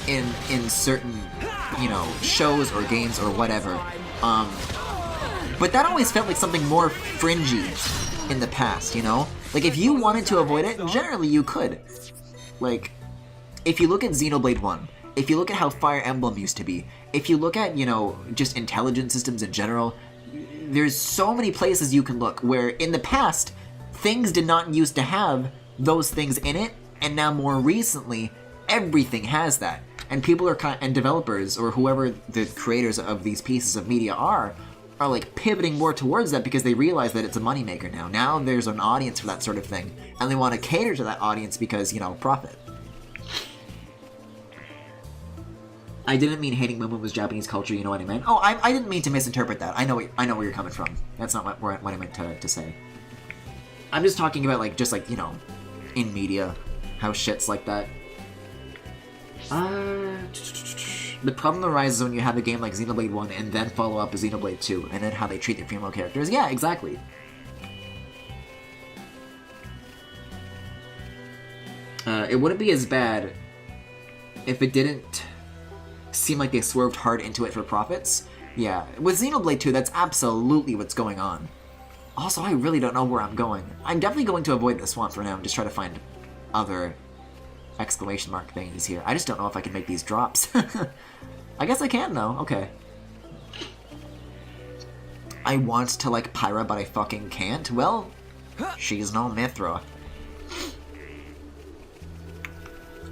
Speaker 1: in certain, you know, shows or games or whatever. But that always felt like something more fringy in the past, you know? Like, if you wanted to avoid it, generally you could. Like, if you look at Xenoblade 1, if you look at how Fire Emblem used to be, if you look at, you know, just intelligence systems in general, there's so many places you can look where, in the past, things did not used to have those things in it, and now more recently, everything has that. And people are and developers, or whoever the creators of these pieces of media are like pivoting more towards that because they realize that it's a moneymaker now. Now there's an audience for that sort of thing, and they want to cater to that audience because, you know, profit. I didn't mean hating women was Japanese culture, you know what I meant? Oh, I didn't mean to misinterpret that. I know where you're coming from. That's not what I meant to say. I'm just talking about, like, just like, you know, in media, how shit's like that. The problem arises when you have a game like Xenoblade 1 and then follow up with Xenoblade 2, and then how they treat their female characters. Yeah, exactly. It wouldn't be as bad if it didn't seem like they swerved hard into it for profits. Yeah, with Xenoblade 2, that's absolutely what's going on. Also, I really don't know where I'm going. I'm definitely going to avoid the swamp for now and just try to find other exclamation mark things here. I just don't know if I can make these drops. I guess I can, though. Okay. I want to like Pyra, but I fucking can't? Well, she's no Mithra.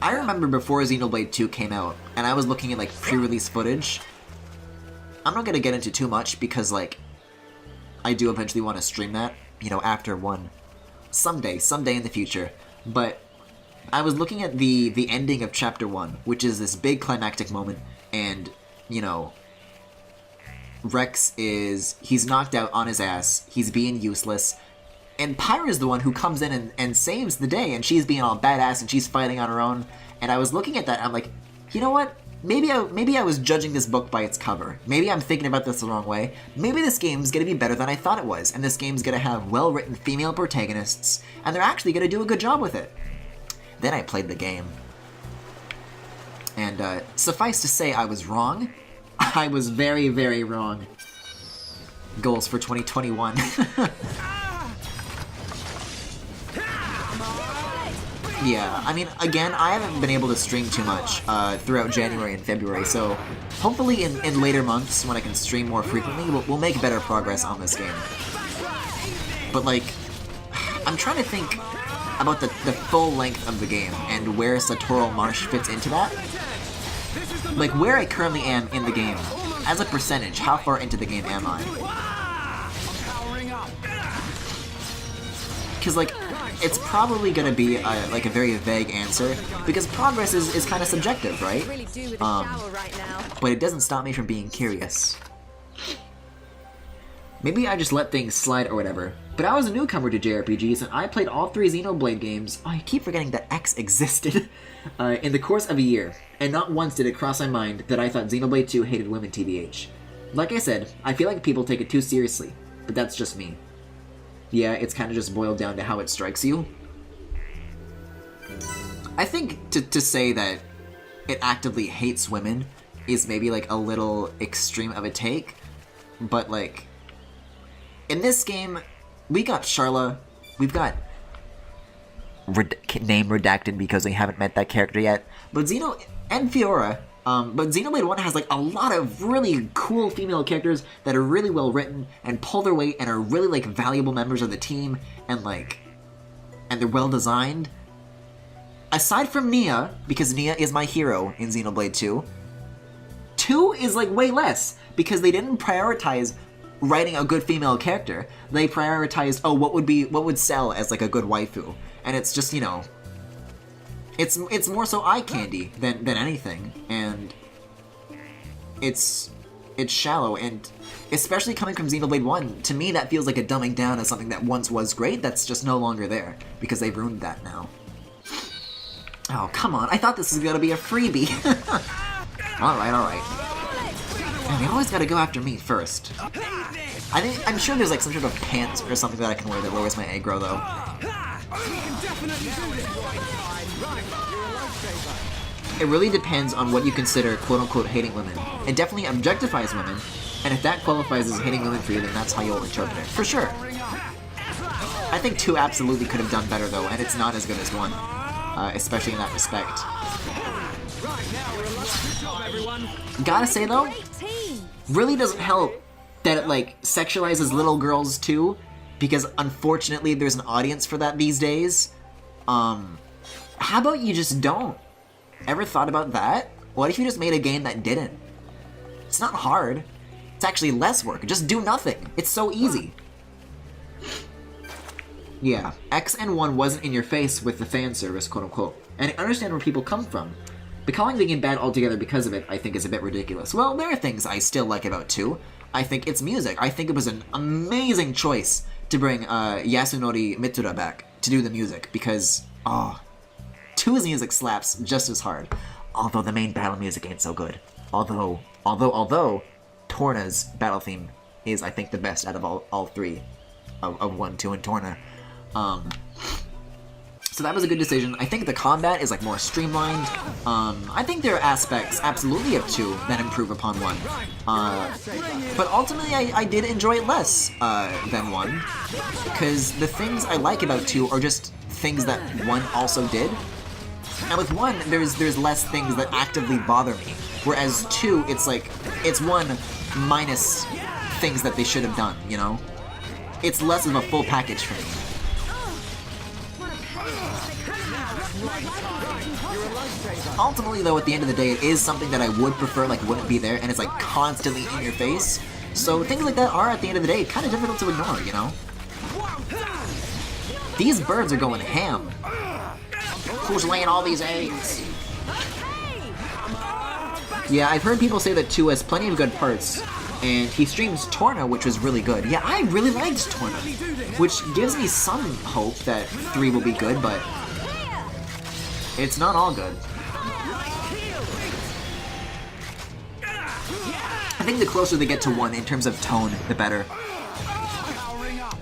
Speaker 1: I remember before Xenoblade 2 came out, and I was looking at like pre-release footage. I'm not gonna get into too much because like I do eventually want to stream that, you know, after 1. Someday in the future. But I was looking at the ending of Chapter 1, which is this big climactic moment, and, you know, Rex he's knocked out on his ass, he's being useless, and Pyra's the one who comes in and saves the day, and she's being all badass, and she's fighting on her own, and I was looking at that, and I'm like, you know what? Maybe I was judging this book by its cover. Maybe I'm thinking about this the wrong way. Maybe this game's gonna be better than I thought it was, and this game's gonna have well-written female protagonists, and they're actually gonna do a good job with it. Then I played the game. And suffice to say, I was wrong. I was very, very wrong. Goals for 2021. Yeah, I mean, again, I haven't been able to stream too much throughout January and February, so hopefully in later months, when I can stream more frequently, we'll make better progress on this game. But, like, I'm trying to think about the full length of the game and where Satoru Marsh fits into that. Like, where I currently am in the game. As a percentage, how far into the game am I? Because, like, it's probably gonna be like a very vague answer, because progress is kind of subjective, right? But it doesn't stop me from being curious. Maybe I just let things slide or whatever, but I was a newcomer to JRPGs, and I played all 3 Xenoblade games, I keep forgetting that X existed, in the course of a year, and not once did it cross my mind that I thought Xenoblade 2 hated women TBH. Like I said, I feel like people take it too seriously, but that's just me. Yeah, it's kind of just boiled down to how it strikes you. I think to say that it actively hates women is maybe like a little extreme of a take, but like, in this game, we got Sharla, we've got name redacted because we haven't met that character yet, but and Fiora. But Xenoblade 1 has like a lot of really cool female characters that are really well written and pull their weight and are really like valuable members of the team, and they're well designed. Aside from Nia, because Nia is my hero in Xenoblade 2, 2 is like way less because they didn't prioritize writing a good female character. They prioritized, oh, what would sell as like a good waifu, and it's just, you know, it's more so eye candy than anything, and it's shallow, and especially coming from Xenoblade 1, to me that feels like a dumbing down of something that once was great that's just no longer there, because they've ruined that now. Oh, come on, I thought this was gonna be a freebie. Alright. And they always gotta go after me first. I'm sure there's like some sort of pants or something that I can wear that lowers my aggro though. It really depends on what you consider quote-unquote hating women. It definitely objectifies women, and if that qualifies as hating women for you, then that's how you'll interpret it. For sure. I think 2 absolutely could have done better though, and it's not as good as 1. Especially in that respect. Gotta say though, really doesn't help that it like sexualizes little girls too, because unfortunately there's an audience for that these days. How about you just don't? Ever thought about that? What if you just made a game that didn't? It's not hard. It's actually less work. Just do nothing. It's so easy. Yeah, X and 1 wasn't in your face with the fan service, quote unquote. And I understand where people come from. But calling the game bad altogether because of it, I think, is a bit ridiculous. Well, there are things I still like about 2. I think its music. I think it was an amazing choice to bring Yasunori Mitsuda back to do the music, because, 2's music slaps just as hard. Although the main battle music ain't so good. Although Torna's battle theme is, I think, the best out of all 3 of 1, 2, and Torna. So So that was a good decision. I think the combat is like more streamlined. I think there are aspects, absolutely, of 2 that improve upon 1. But ultimately, I did enjoy it less than 1. Because the things I like about 2 are just things that 1 also did. And with 1, there's less things that actively bother me. Whereas 2, it's like, it's 1 minus things that they should have done, you know? It's less of a full package for me. Ultimately, though, at the end of the day, it is something that I would prefer, like, wouldn't be there, and it's, like, constantly in your face. So things like that are, at the end of the day, kind of difficult to ignore, you know? These birds are going ham. Who's laying all these eggs? Yeah, I've heard people say that 2 has plenty of good parts, and he streams Torna, which was really good. Yeah, I really liked Torna, which gives me some hope that 3 will be good, but it's not all good. I think the closer they get to 1 in terms of tone, the better.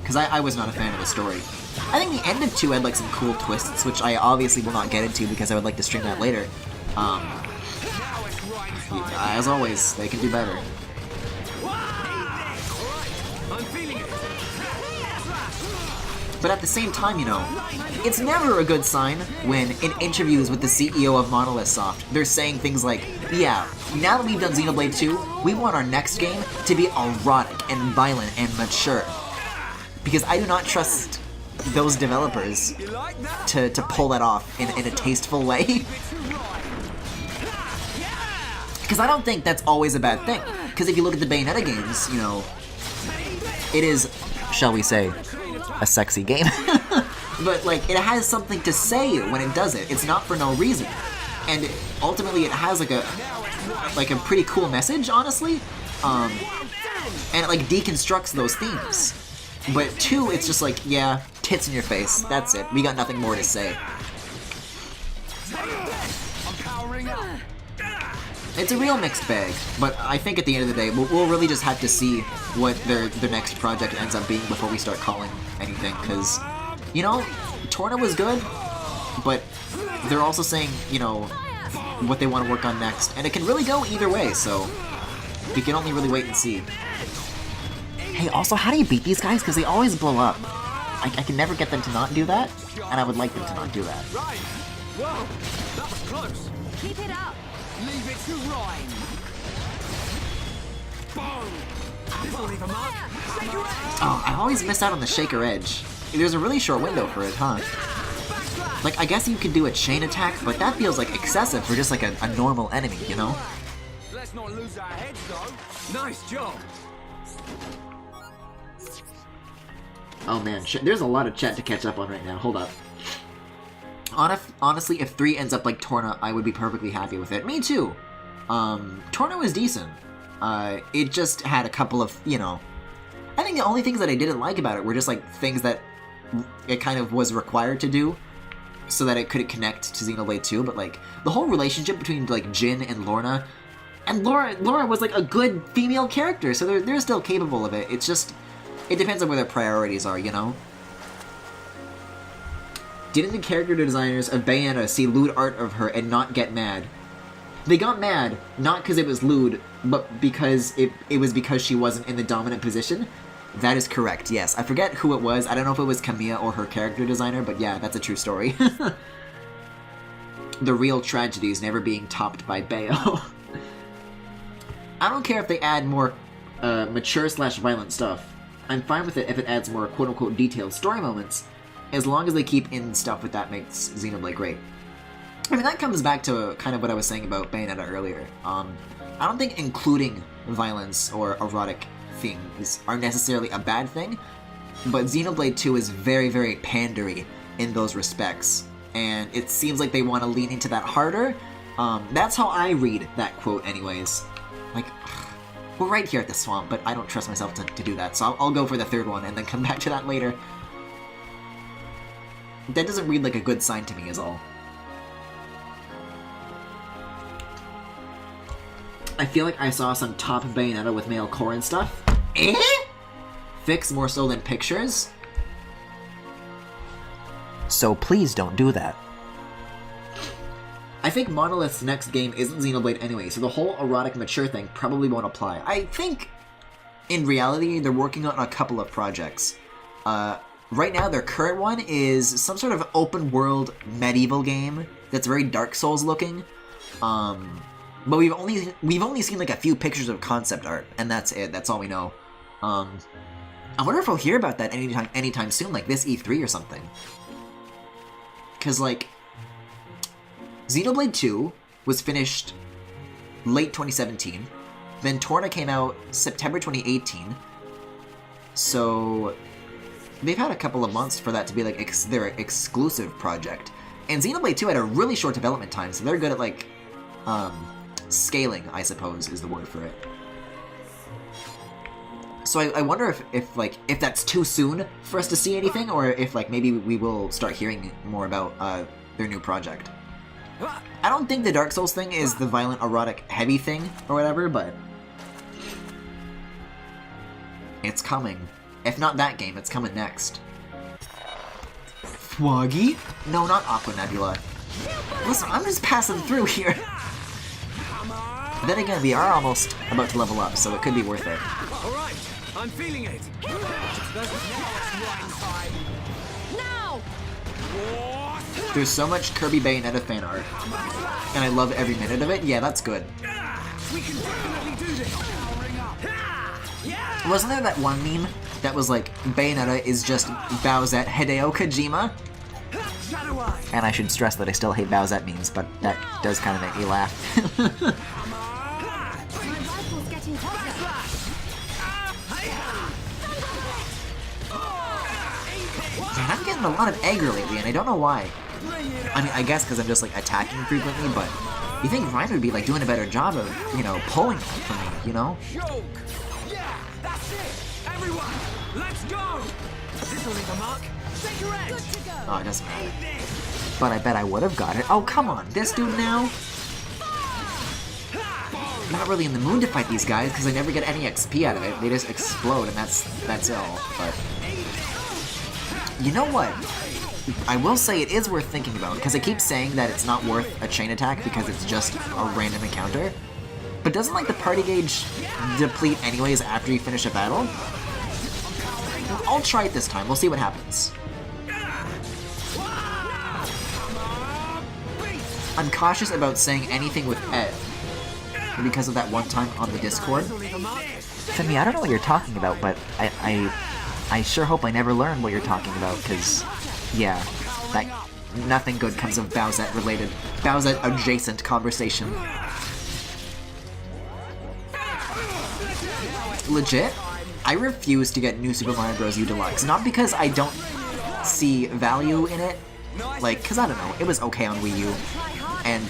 Speaker 1: Because I was not a fan of the story. I think the end of 2 had like some cool twists, which I obviously will not get into because I would like to stream that later. As always, they can do better. But at the same time, you know, it's never a good sign when in interviews with the CEO of Monolith Soft, they're saying things like, yeah, now that we've done Xenoblade 2, we want our next game to be erotic and violent and mature. Because I do not trust those developers to pull that off in a tasteful way. Because I don't think that's always a bad thing. Because if you look at the Bayonetta games, you know, it is, shall we say, a sexy game. But, like, it has something to say when it does it. It's not for no reason. And ultimately it has, like a pretty cool message, honestly. And it, like, deconstructs those themes. But 2, it's just like, yeah, tits in your face. That's it. We got nothing more to say. It's a real mixed bag, but I think at the end of the day, we'll really just have to see what their next project ends up being before we start calling anything, because, you know, Torna was good, but they're also saying, you know, what they want to work on next, and it can really go either way, so we can only really wait and see. Hey, also, how do you beat these guys? Because they always blow up. I can never get them to not do that, and I would like them to not do that.
Speaker 5: Whoa, that was close.
Speaker 3: Keep it up.
Speaker 5: Leave it to Rhyme. Boom. This'll leave a mark. Shake your edge.
Speaker 1: Oh, I always miss out on the Shaker Edge. There's a really short window for it, huh? Like, I guess you could do a chain attack, but that feels like excessive for just like a normal enemy, you know?
Speaker 5: Let's not lose our heads, though. Nice job.
Speaker 1: Oh man, there's a lot of chat to catch up on right now. Hold up. Honestly, if 3 ends up like Torna, I would be perfectly happy with it. Me too. Torna was decent. It just had a couple of, you know... I think the only things that I didn't like about it were just like things that it kind of was required to do so that it could connect to Xenoblade 2, but like the whole relationship between like Jin and Lorna, and Laura was like a good female character, so they're still capable of it. It's just, it depends on where their priorities are, you know? Didn't the character designers of Bayonetta see lewd art of her and not get mad? They got mad, not because it was lewd, but because it was because she wasn't in the dominant position? That is correct, yes. I forget who it was. I don't know if it was Kamiya or her character designer, but yeah, that's a true story. The real tragedy is never being topped by Bayo. I don't care if they add more mature/violent stuff. I'm fine with it if it adds more quote-unquote detailed story moments, as long as they keep in stuff that makes Xenoblade great. I mean, that comes back to kind of what I was saying about Bayonetta earlier. I don't think including violence or erotic things are necessarily a bad thing, but Xenoblade 2 is very, very pandery in those respects, and it seems like they want to lean into that harder. That's how I read that quote anyways. Like, we're right here at the swamp, but I don't trust myself to do that, so I'll go for the third one and then come back to that later. That doesn't read like a good sign to me is all. I feel like I saw some top Bayonetta with male core and stuff. Eh? Fix more so than pictures? So please don't do that. I think Monolith's next game isn't Xenoblade anyway, so the whole erotic mature thing probably won't apply. I think, in reality, they're working on a couple of projects. Right now, their current one is some sort of open-world medieval game that's very Dark Souls looking. But we've only seen like a few pictures of concept art, and that's it. That's all we know. I wonder if we'll hear about that anytime soon, like this E3 or something. Because like, Xenoblade 2 was finished late 2017. Then Torna came out September 2018. So they've had a couple of months for that to be like their exclusive project. And Xenoblade 2 had a really short development time, so they're good at like scaling, I suppose is the word for it. So I wonder if that's too soon for us to see anything, or if like maybe we will start hearing more about their new project. I don't think the Dark Souls thing is the violent, erotic, heavy thing or whatever, but it's coming. If not that game, it's coming next. Thwoggy? No, not Aqua Nebula. Listen, I'm just passing through here. Then again, we are almost about to level up, so it could be worth it.
Speaker 5: Alright, I'm feeling it.
Speaker 3: Now!
Speaker 1: There's so much Kirby Bayonetta fan art, and I love every minute of it. Yeah, that's good.
Speaker 5: We can definitely do this.
Speaker 1: Wasn't there that one meme that was like, Bayonetta is just Bowsette Hideo Kojima? And I should stress that I still hate Bowsette memes, but that does kind of make me laugh. Man, I'm getting a lot of aggro lately, and I don't know why. I mean, I guess because I'm just like attacking frequently, but you think Ryan would be like doing a better job of, you know, pulling that from me, you know?
Speaker 5: Yeah, that's it. Everyone, let's go. This will leave a mark. Take your edge.
Speaker 1: Oh, it doesn't matter. But I bet I would have got it. Oh, come on, this dude now? Not really in the mood to fight these guys because I never get any XP out of it. They just explode, and that's all. But you know what? I will say it is worth thinking about, because I keep saying that it's not worth a chain attack because it's just a random encounter. But doesn't like the party gauge deplete anyways after you finish a battle? I'll try it this time. We'll see what happens. I'm cautious about saying anything with Ed because of that one time on the Discord. Femi, I don't know what you're talking about, but I sure hope I never learn what you're talking about, because, yeah, nothing good comes of Bowsette-related, Bowsette-adjacent conversation. Legit, I refuse to get New Super Mario Bros. U Deluxe, not because I don't see value in it, like, because I don't know, it was okay on Wii U, and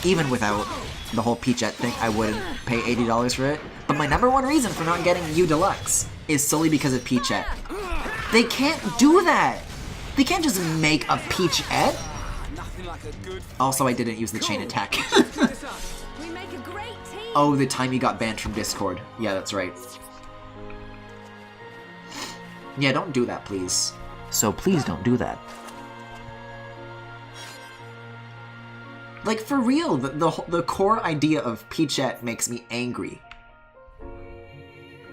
Speaker 1: even without the whole Peachette thing, I wouldn't pay $80 for it. But my number one reason for not getting U Deluxe is solely because of Peachette. They can't do that! They can't just make a Peachette! Also, I didn't use the chain attack. Oh, the time you got banned from Discord. Yeah, that's right. Yeah, don't do that, please. So please don't do that. Like, for real, the core idea of Peachette makes me angry.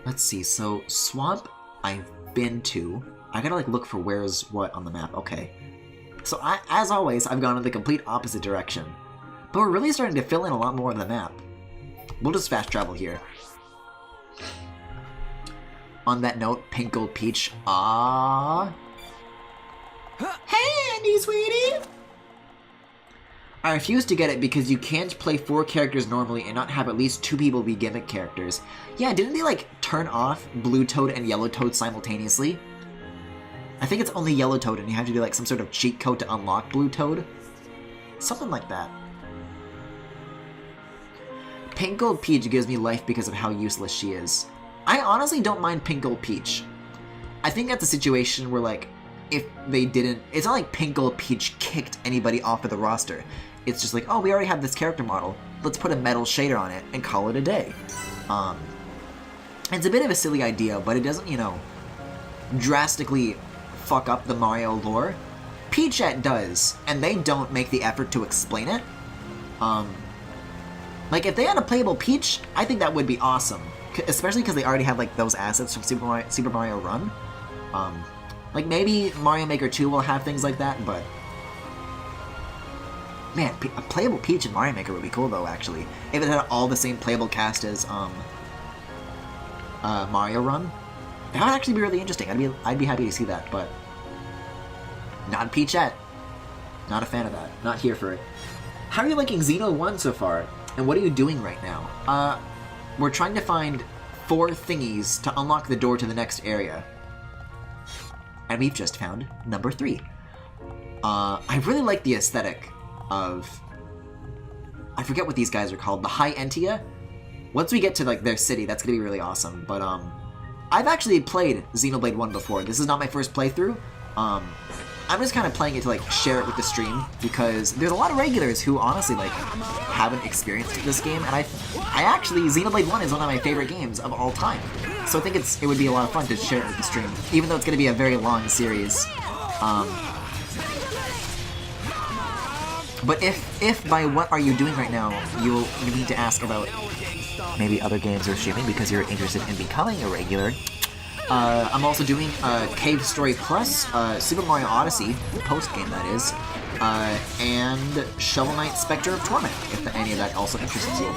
Speaker 1: Let's see, so Swamp I've been to. I gotta like look for where's what on the map. Okay. So as always, I've gone in the complete opposite direction. But we're really starting to fill in a lot more of the map. We'll just fast travel here. On that note, Pink Gold Peach. Ah. Hey, Andy, sweetie! I refuse to get it because you can't play 4 characters normally and not have at least 2 people be gimmick characters. Yeah, didn't they like turn off Blue Toad and Yellow Toad simultaneously? I think it's only Yellow Toad and you have to do like some sort of cheat code to unlock Blue Toad. Something like that. Pink Gold Peach gives me life because of how useless she is. I honestly don't mind Pink Gold Peach. I think that's a situation where like, if they didn't, it's not like Pink Gold Peach kicked anybody off of the roster. It's just like, oh, we already have this character model. Let's put a metal shader on it and call it a day. It's a bit of a silly idea, but it doesn't, you know, drastically fuck up the Mario lore. Peachette does, and they don't make the effort to explain it. Like, if they had a playable Peach, I think that would be awesome. Especially because they already have, like, those assets from Super Mario Run. Like, maybe Mario Maker 2 will have things like that, but... Man, a playable Peach in Mario Maker would be cool, though, actually. If it had all the same playable cast as, Mario Run. That would actually be really interesting. I'd be happy to see that, but... Not Peachette. Not a fan of that. Not here for it. How are you liking Xeno 1 so far? And what are you doing right now? We're trying to find 4 thingies to unlock the door to the next area. And we've just found number 3. I really like the aesthetic of... I forget what these guys are called. The High Entia? Once we get to, like, their city, that's gonna be really awesome. But, I've actually played Xenoblade 1 before. This is not my first playthrough. I'm just kind of playing it to, like, share it with the stream, because there's a lot of regulars who, honestly, like, haven't experienced this game, and I actually, Xenoblade 1 is one of my favorite games of all time. So I think it would be a lot of fun to share it with the stream, even though it's going to be a very long series. But if by what are you doing right now, you need to ask about maybe other games you're streaming because you're interested in becoming a regular, I'm also doing Cave Story Plus, Super Mario Odyssey, post-game that is, and Shovel Knight Spectre of Torment, if any of that also interests you.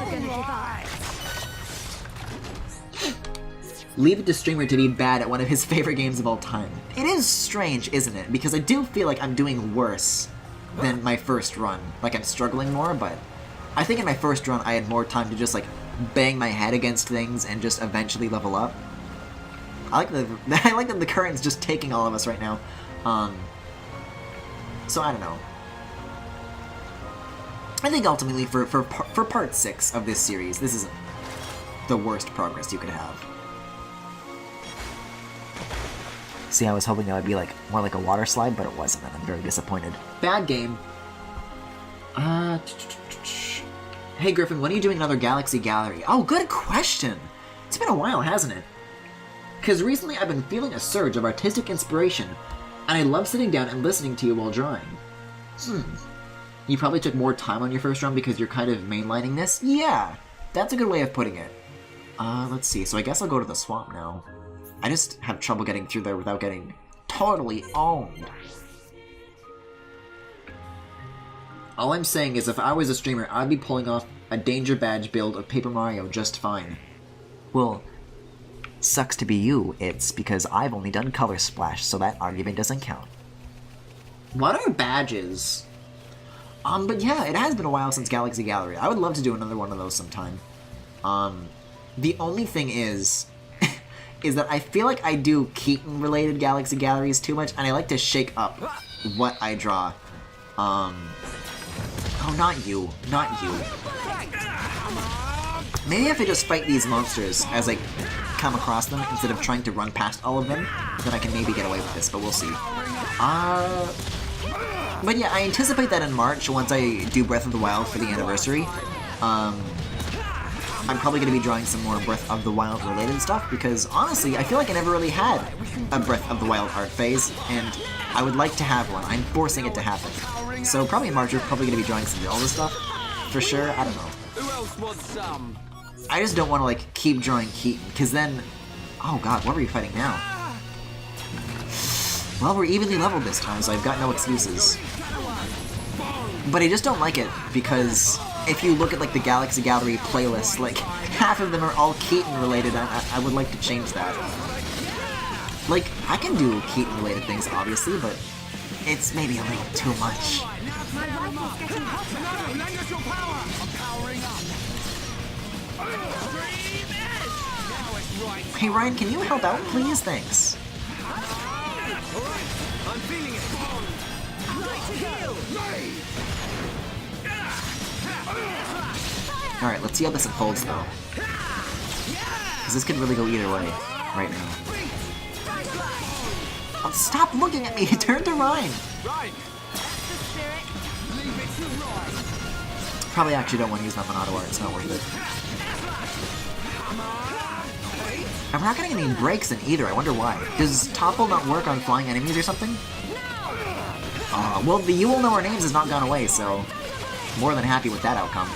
Speaker 1: Leave it to Streamer to be bad at one of his favorite games of all time. It is strange, isn't it? Because I do feel like I'm doing worse than my first run. Like, I'm struggling more, but I think in my first run I had more time to just, like, bang my head against things and just eventually level up. I like that the current's just taking all of us right now. So I don't know. I think ultimately for part 6 of this series, this isn't the worst progress you could have. See, I was hoping that would be like more like a water slide, but it wasn't, and I'm very disappointed. Bad game. Hey Griffin, when are you doing another Galaxy Gallery? Oh, good question! It's been a while, hasn't it? Because recently I've been feeling a surge of artistic inspiration, and I love sitting down and listening to you while drawing. You probably took more time on your first run because you're kind of mainlining this? Yeah, that's a good way of putting it. Let's see, so I guess I'll go to the swamp now. I just have trouble getting through there without getting totally owned. All I'm saying is if I was a streamer, I'd be pulling off a Danger Badge build of Paper Mario just fine. Well, sucks to be you, it's because I've only done Color Splash, so that argument doesn't count. What are badges? But yeah, it has been a while since Galaxy Gallery. I would love to do another one of those sometime. The only thing is that I feel like I do Keaton-related Galaxy Galleries too much, and I like to shake up what I draw. Oh, not you. Not you. Maybe if I just fight these monsters as I come across them, instead of trying to run past all of them, then I can maybe get away with this, but we'll see. But yeah, I anticipate that in March, once I do Breath of the Wild for the anniversary, I'm probably going to be drawing some more Breath of the Wild related stuff, because honestly, I feel like I never really had a Breath of the Wild art phase, and I would like to have one. I'm forcing it to happen. So probably in March, we're probably going to be drawing some Zelda stuff, for sure, I don't know.
Speaker 5: Who else wants some?
Speaker 1: I just don't want to, like, keep drawing Keaton, because then... Oh god, what are we fighting now? Well, we're evenly leveled this time, so I've got no excuses. But I just don't like it, because if you look at, like, the Galaxy Gallery playlist, like, half of them are all Keaton-related, and I would like to change that. Like, I can do Keaton-related things, obviously, but it's maybe a little too much. Hey Ryan, can you help out, please? Thanks.
Speaker 5: I'm feeling it.
Speaker 1: Alright, let's see how this unfolds, though. Because this could really go either way, right now. Oh, stop looking at me! Turn to Ryan! Probably actually don't want to use that Monado art, it's not worth it. I'm not getting any breaks in either, I wonder why. Does Topple not work on flying enemies or something? Well, the You Will Know Our Names has not gone away, so more than happy with that outcome.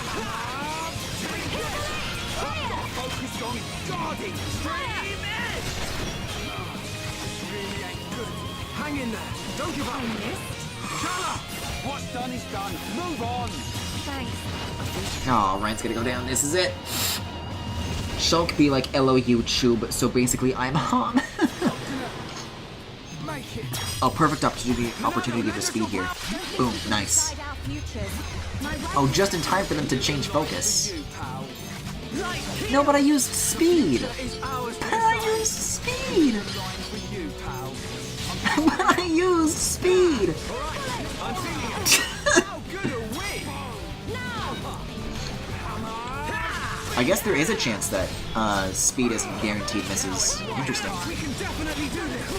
Speaker 5: Focused on guarding Stream Edge! Really ain't good. Hang in there. Don't give up. Chala! What's done is done. Move on.
Speaker 3: Thanks.
Speaker 1: Oh, Ryan's gonna go down. This is it. Shulk be like LOU Chub, so basically I'm Han.
Speaker 5: Make it.
Speaker 1: Oh, perfect opportunity for speed here. Boom, nice.
Speaker 3: Guide our futures. My right
Speaker 1: Oh, just in time for them to change focus.
Speaker 5: You, pal.
Speaker 1: No, but I used speed.
Speaker 5: Is ours to
Speaker 1: But I
Speaker 5: decide.
Speaker 1: used speed.
Speaker 5: Line for you, pal.
Speaker 1: But I used speed.
Speaker 5: I'm feeling it. How good are we?
Speaker 1: I guess there is a chance that speed isn't guaranteed misses. Interesting.
Speaker 5: We can definitely do this.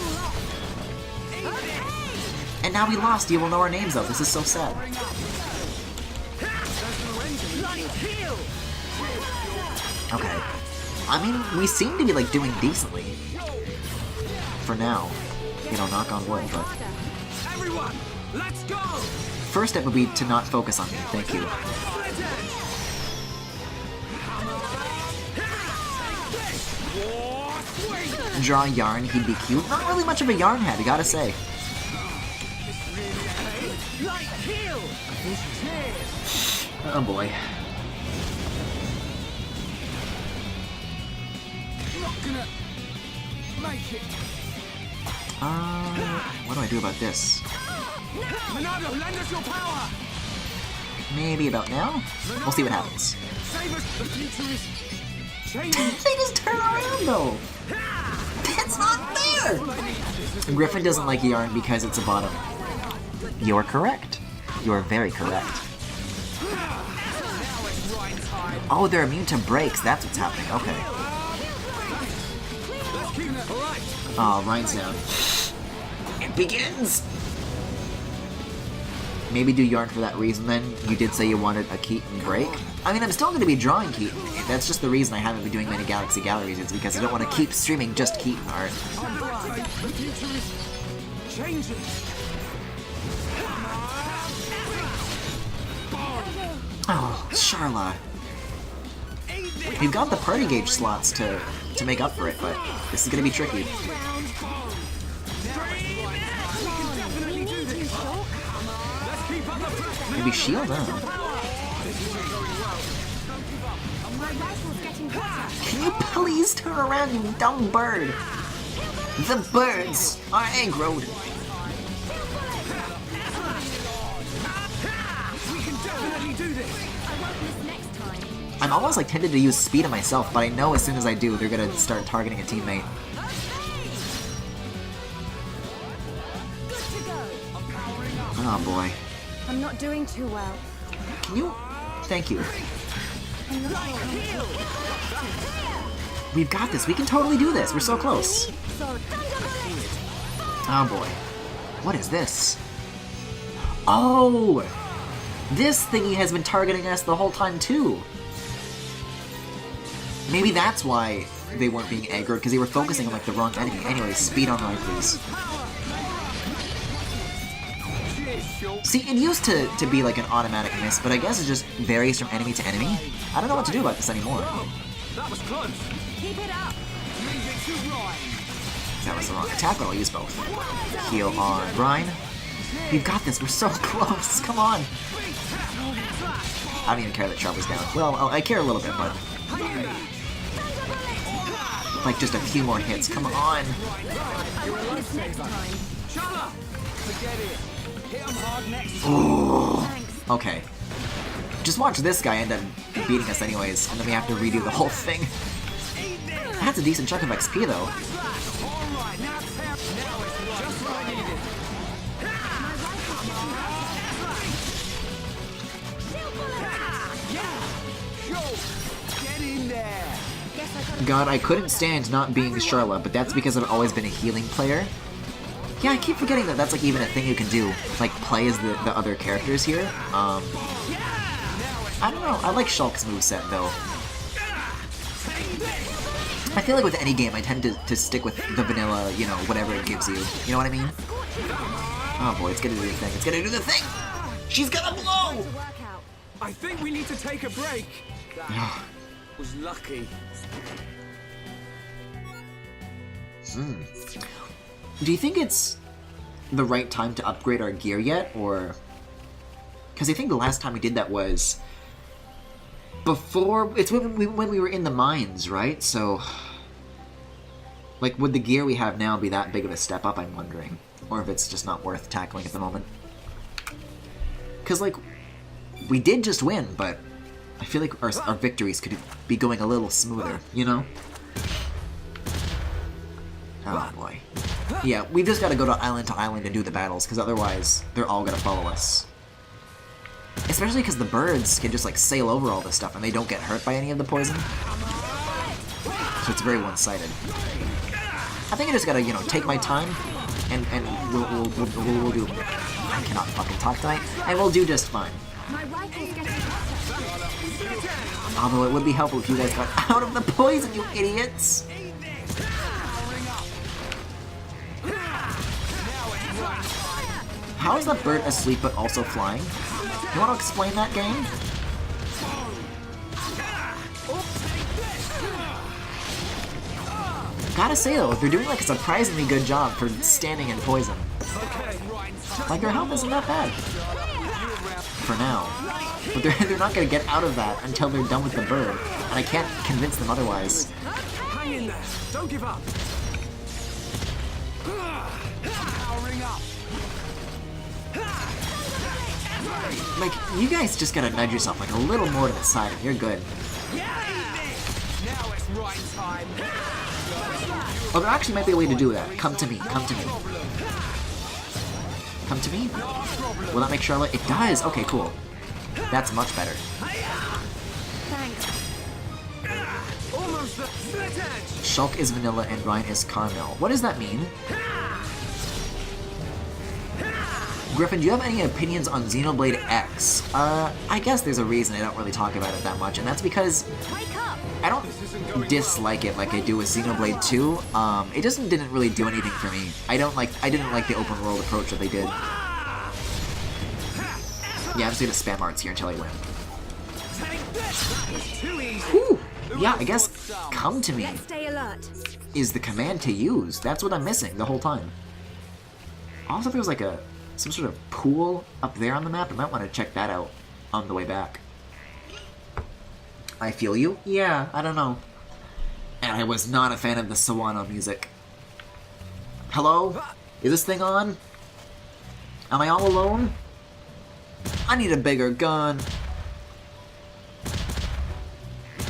Speaker 1: And now we lost. You will know our names though. This is so sad. Okay. I mean, we seem to be like doing decently. For now. You know, knock on wood, but
Speaker 5: Everyone, let's go.
Speaker 1: first step would be to not focus on me. Thank you. Draw a yarn, he'd be cute. Not really much of a yarn head, I gotta say. Oh boy.
Speaker 5: Not gonna make it.
Speaker 1: What do I do about this?
Speaker 5: Monado, lend us your power.
Speaker 1: Maybe about now? We'll see what happens.
Speaker 5: Save us. The future is changing.
Speaker 1: They just turn around though! It's not there! Griffin doesn't like yarn because it's a bottom. You're correct. You're very correct. Oh, they're immune to breaks. That's what's happening. Okay. Oh, Ryan's down. It begins! Maybe do yarn for that reason then. You did say you wanted a Keaton break. I mean, I'm still going to be drawing Keaton. That's just the reason I haven't been doing many Galaxy Galleries. It's because I don't want to keep streaming just Keaton art.
Speaker 5: The future is changing.
Speaker 1: Oh, Charla. We've got the party gauge slots to make up for it, but this is going to be tricky. Maybe shield, huh? Can you please turn around, you dumb bird? The birds are aggroed.
Speaker 5: We can definitely do this.
Speaker 1: I'm almost like tempted to use speed on myself, but I know as soon as I do, they're gonna start targeting a teammate. Oh boy.
Speaker 3: I'm not doing too well.
Speaker 1: Can you? Thank you.
Speaker 3: I'm not sure.
Speaker 1: We've got this. We can totally do this. We're so close. Oh boy. What is this? Oh! This thingy has been targeting us the whole time too. Maybe that's why they weren't being aggroed, because they were focusing on like the wrong enemy. Anyway, speed on right, please. See, it used to be like an automatic miss, but I guess it just varies from enemy to enemy. I don't know what to do about this anymore.
Speaker 5: That was close.
Speaker 3: Keep it up.
Speaker 5: Leave it to Ryan.
Speaker 1: That was the wrong attack, but I'll use both. Heal on Brine. We've got this. We're so close. Come on. I don't even care that Sharp was down. Well, I care a little bit, but like just a few more hits. Come on.
Speaker 5: Chala, forget it. Hit him hard next.
Speaker 1: Ooh. Okay. Just watch this guy end up beating us anyways, and then we have to redo the whole thing. That's a decent chunk of XP though.
Speaker 5: All right, now it's just what I needed. Yo, get in there.
Speaker 1: God, I couldn't stand not being Charla, but that's because I've always been a healing player. Yeah, I keep forgetting that that's like even a thing you can do, like play as the other characters here. I don't know, I like Shulk's moveset though. I feel like with any game I tend to stick with the vanilla, you know, whatever it gives you. You know what I mean? Oh boy, it's gonna do the thing. It's gonna do the thing! She's gonna blow!
Speaker 5: I think we need to take a break. That was lucky.
Speaker 1: Do you think it's the right time to upgrade our gear yet, or... Because I think the last time we did that was... before... It's when we were in the mines, right? So... Like, would the gear we have now be that big of a step up, I'm wondering? Or if it's just not worth tackling at the moment. Because, like, we did just win, but I feel like our victories could be going a little smoother, you know? Oh boy. Yeah, we've just got to go to island and do the battles, because otherwise they're all going to follow us. Especially because the birds can just, like, sail over all this stuff and they don't get hurt by any of the poison. So it's very one-sided. I think I just gotta, you know, take my time, and we'll do... I cannot fucking talk tonight, and we'll do just fine. Although it would be helpful if you guys got out of the poison, you idiots! How is that bird asleep but also flying? You want to explain that, game? Gotta say though, they're doing like a surprisingly good job for standing in poison. Like their health isn't that bad. For now. But they're not gonna get out of that until they're done with the bird. And I can't convince them otherwise.
Speaker 5: Hang in there. Don't give up. Powering up.
Speaker 1: Like, you guys just gotta nudge yourself like a little more to the side and you're good.
Speaker 5: Now it's right time.
Speaker 1: Oh, there actually might be a way to do that. Come to me, come to me. Come to me? Will that make Charlotte? It does! Okay, cool. That's much better. Shulk is vanilla and Ryan is caramel. What does that mean? Griffin, do you have any opinions on Xenoblade X? I guess there's a reason I don't really talk about it that much, and that's because I don't dislike it like I do with Xenoblade 2. It just didn't really do anything for me. I didn't like the open world approach that they did. Yeah, I'm just gonna spam arts here until I win. Whew. Yeah, I guess come to me is the command to use. That's what I'm missing the whole time. Also, there's like some sort of pool up there on the map. I might want to check that out on the way back. I feel you? Yeah, I don't know. And I was not a fan of the Sawano music. Hello? Is this thing on? Am I all alone? I need a bigger gun.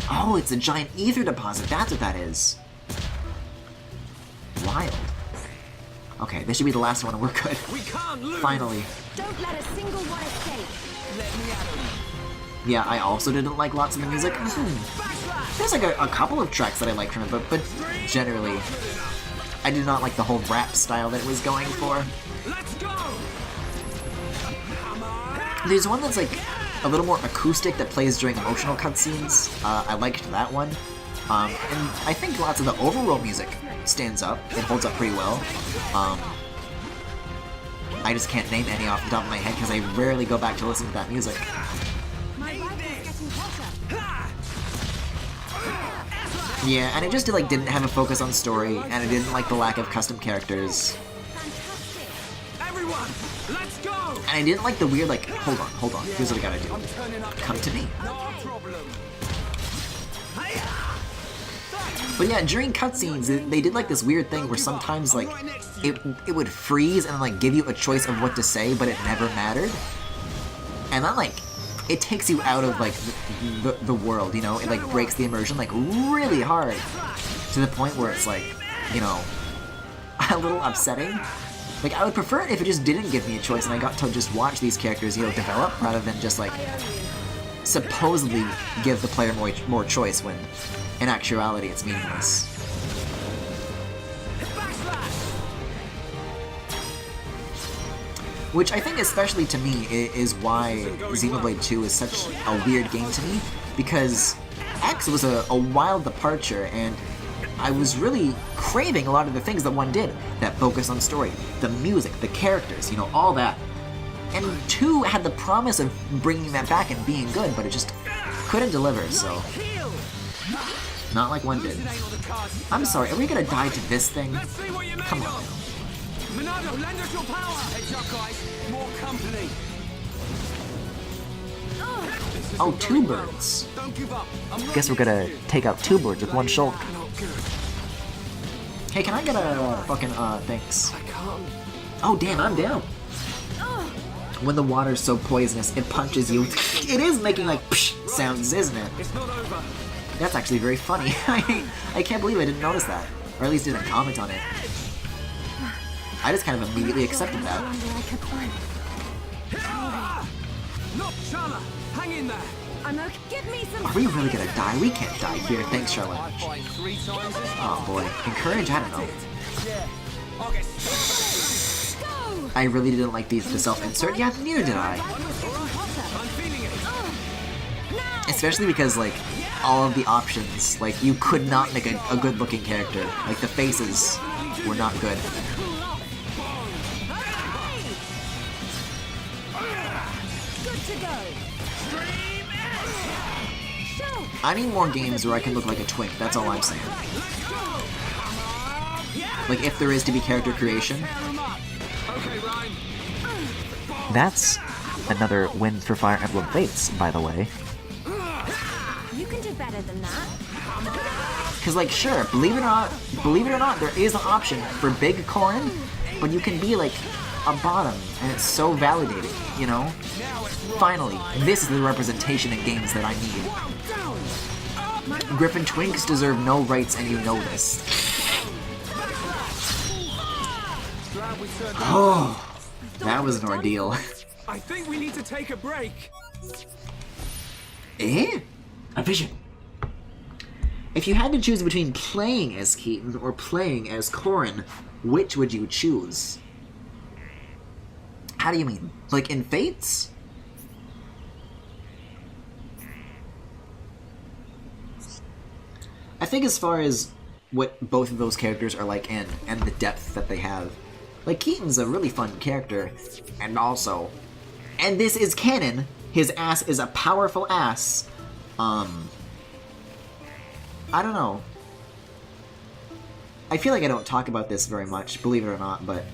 Speaker 1: Oh, it's a giant ether deposit. That's what that is. Wild. Okay, this should be the last one and we're good.
Speaker 5: We can't lose.
Speaker 1: Finally.
Speaker 3: Don't let a single one escape.
Speaker 5: Let me at him.
Speaker 1: Yeah, I also didn't like lots of the music. There's like a couple of tracks that I liked from it, but generally, I did not like the whole rap style that it was going for.
Speaker 5: Let's go.
Speaker 1: There's one that's like a little more acoustic that plays during emotional cutscenes. I liked that one. And I think lots of the overworld music stands up. It holds up pretty well. I just can't name any off the top of my head because I rarely go back to listen to that music. Yeah, and it just didn't have a focus on story, and I didn't like the lack of custom characters.
Speaker 5: Everyone, let's go.
Speaker 1: And I didn't like the weird hold on, here's what I gotta do. Come to me.
Speaker 5: No problem.
Speaker 1: But yeah, during cutscenes, they did like this weird thing where sometimes like it would freeze and like give you a choice of what to say, but it never mattered. And that like it takes you out of like the world, you know? It like breaks the immersion like really hard to the point where it's like, you know, a little upsetting. Like I would prefer it if it just didn't give me a choice and I got to just watch these characters, you know, develop rather than just like supposedly give the player more choice when in actuality it's meaningless. Which I think especially to me is why Xenoblade 2 is such a weird game to me, because X was a wild departure, and I was really craving a lot of the things that 1 did. That focus on story, the music, the characters, you know, all that. And 2 had the promise of bringing that back and being good, but it just couldn't deliver, so... Not like 1 did. I'm sorry, are we gonna die to this thing? Come on.
Speaker 5: Monado, lend us your power! Heads up, guys. More company.
Speaker 1: Oh, 2 birds.
Speaker 5: Don't give up.
Speaker 1: Guess we're gonna take out 2 birds with 1 Shulk. Hey, can I get a fucking, thanks? Oh, damn, I'm down. When the water's so poisonous, it punches you. It is making, like, psh sounds, isn't it?
Speaker 5: It's not over.
Speaker 1: That's actually very funny. I can't believe I didn't notice that. Or at least didn't comment on it. I just kind of immediately accepted that.
Speaker 5: Look, Charlotte, hang in there.
Speaker 3: I'm okay. Give me some.
Speaker 1: Are we really gonna die? We can't die here. Thanks, Charlotte.
Speaker 5: I fight 3 times as
Speaker 1: Oh boy. Encourage? I don't know.
Speaker 5: Yeah. I'll get
Speaker 3: Go!
Speaker 1: I really didn't like these to self-insert. Yeah, neither did I.
Speaker 5: I'm feeling it.
Speaker 1: Especially because, like, all of the options, like, you could not make a good-looking character. Like, the faces were not good.
Speaker 3: Good to go.
Speaker 1: I need more games where I can look like a twink, that's all I'm saying. Like, if there is to be character creation.
Speaker 5: Okay, Ryan.
Speaker 1: That's another win for Fire Emblem Fates, by the way.
Speaker 3: You can do better than that.
Speaker 1: Because, like, sure, believe it or not, there is an option for Big Corrin, but you can be, like, a bottom, and it's so validating, you know? Finally, this is the representation in games that I need. Griffin Twinks deserve no rights, and you know this. Oh, that was an ordeal.
Speaker 5: I think we need to take a break.
Speaker 1: Eh? A vision. If you had to choose between playing as Keaton or playing as Corrin, which would you choose? How do you mean? Like in Fates? I think as far as what both of those characters are like in, and the depth that they have. Like, Keaton's a really fun character, and also... And this is canon! His ass is a powerful ass. I don't know. I feel like I don't talk about this very much, believe it or not, but...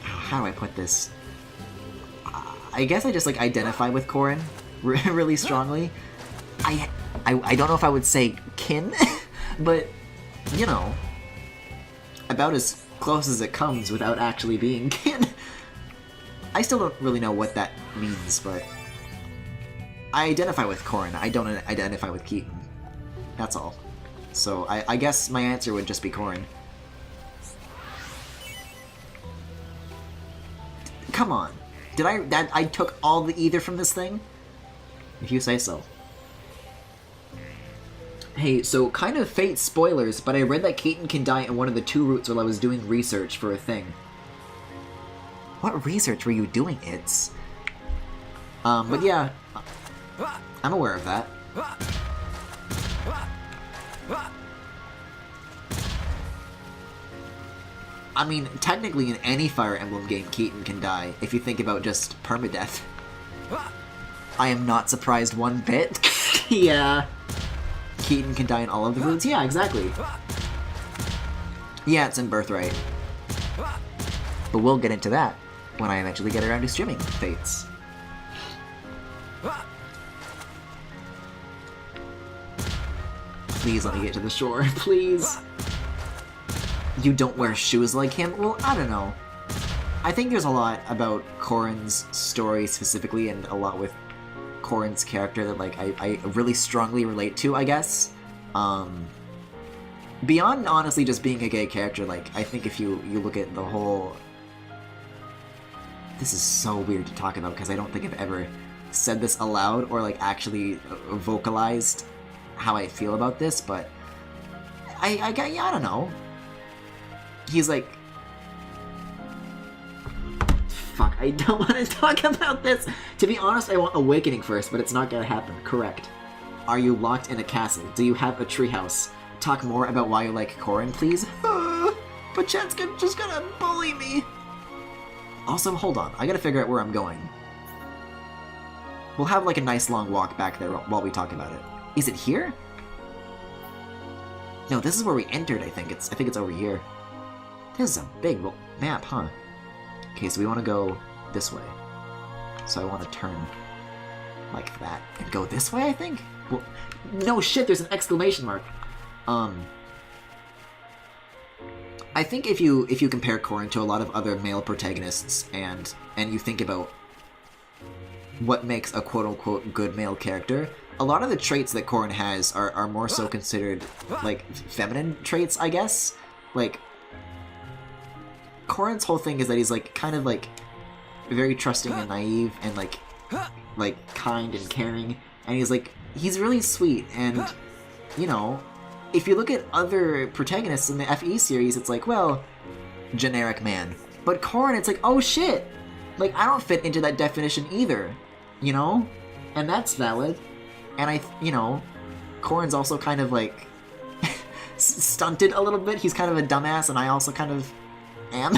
Speaker 1: How do I put this? I guess I just, like, identify with Corrin really strongly. I don't know if I would say kin, but, you know, about as close as it comes without actually being kin. I still don't really know what that means, but I identify with Corrin. I don't identify with Keaton. That's all. So I guess my answer would just be Corrin. Come on. Did I took all the either from this thing? If you say so. Hey, so kind of Fate spoilers, but I read that Keaton can die in one of the 2 routes while I was doing research for a thing. What research were you doing, It's? But yeah, I'm aware of that. I mean, technically in any Fire Emblem game, Keaton can die, if you think about just permadeath. I am not surprised one bit. Yeah. Keaton can die in all of the routes? Yeah, exactly. Yeah, it's in Birthright. But we'll get into that when I eventually get around to streaming Fates. Please let me get to the shore, please. You don't wear shoes like him? Well, I don't know. I think there's a lot about Corrin's story specifically, and a lot with Corrin's character that, like, I really strongly relate to, I guess. Beyond honestly just being a gay character, like, I think if you look at the whole... This is so weird to talk about because I don't think I've ever said this aloud or, like, actually vocalized how I feel about this, but I don't know. He's like... Fuck, I don't want to talk about this. To be honest, I want Awakening first, but it's not gonna happen. Correct. Are you locked in a castle? Do you have a treehouse? Talk more about why you like Corrin, please. But chat's just gonna bully me. Also, hold on. I gotta figure out where I'm going. We'll have like a nice long walk back there while we talk about it. Is it here? No, this is where we entered, I think. I think it's over here. This is a big map, huh? Okay, so we want to go this way. So I want to turn like that and go this way, I think? Well, no shit, there's an exclamation mark. I think if you compare Corrin to a lot of other male protagonists and you think about what makes a quote-unquote good male character, a lot of the traits that Corrin has are more so considered, like, feminine traits, I guess. Like, Corrin's whole thing is that he's, like, kind of, like, very trusting and naive and, like, kind and caring. And he's really sweet. And, you know, if you look at other protagonists in the FE series, it's like, well, generic man. But Corrin, it's like, oh shit! Like, I don't fit into that definition either. You know? And that's valid. And you know, Corrin's also kind of, like, stunted a little bit. He's kind of a dumbass, and I also kind of am.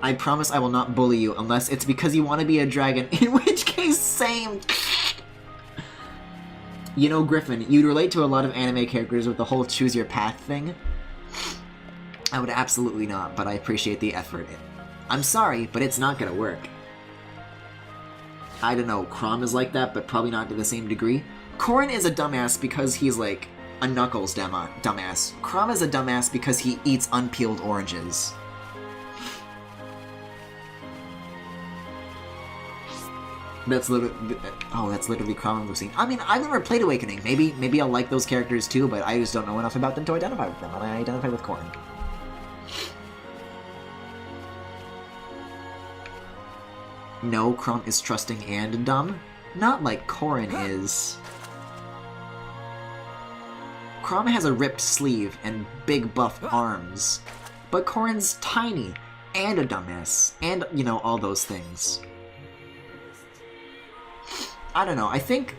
Speaker 1: I promise I will not bully you unless it's because you want to be a dragon, in which case, same. You know, Griffin, you'd relate to a lot of anime characters with the whole choose your path thing. I would absolutely not, but I appreciate the effort. I'm sorry, but it's not gonna work. I don't know, Chrom is like that, but probably not to the same degree. Corrin is a dumbass because he's like a Knuckles dumbass. Chrom is a dumbass because he eats unpeeled oranges. That's literally Chrom and Lucine. I mean, I've never played Awakening. Maybe I'll like those characters too, but I just don't know enough about them to identify with them, and I identify with Corrin. No, Chrom is trusting and dumb. Not like Corrin is. Chrom has a ripped sleeve and big buff arms. But Corrin's tiny and a dumbass. And, you know, all those things. I don't know, I think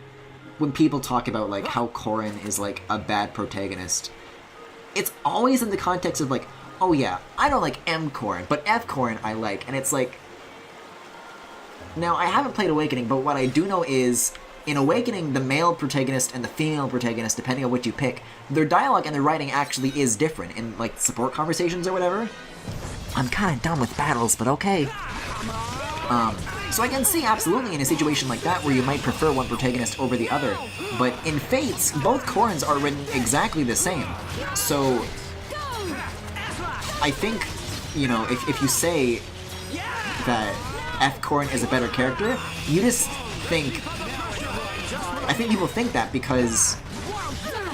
Speaker 1: when people talk about, like, how Corrin is, like, a bad protagonist, it's always in the context of, like, oh yeah, I don't like M Corrin, but F Corrin I like, and it's like... Now, I haven't played Awakening, but what I do know is, in Awakening, the male protagonist and the female protagonist, depending on what you pick, their dialogue and their writing actually is different in, like, support conversations or whatever. I'm kinda done with battles, but okay. So I can see absolutely in a situation like that where you might prefer one protagonist over the other, but in Fates, both Corrins are written exactly the same. So, I think, you know, if you say that F Corrin is a better character, you just think... I think people think that because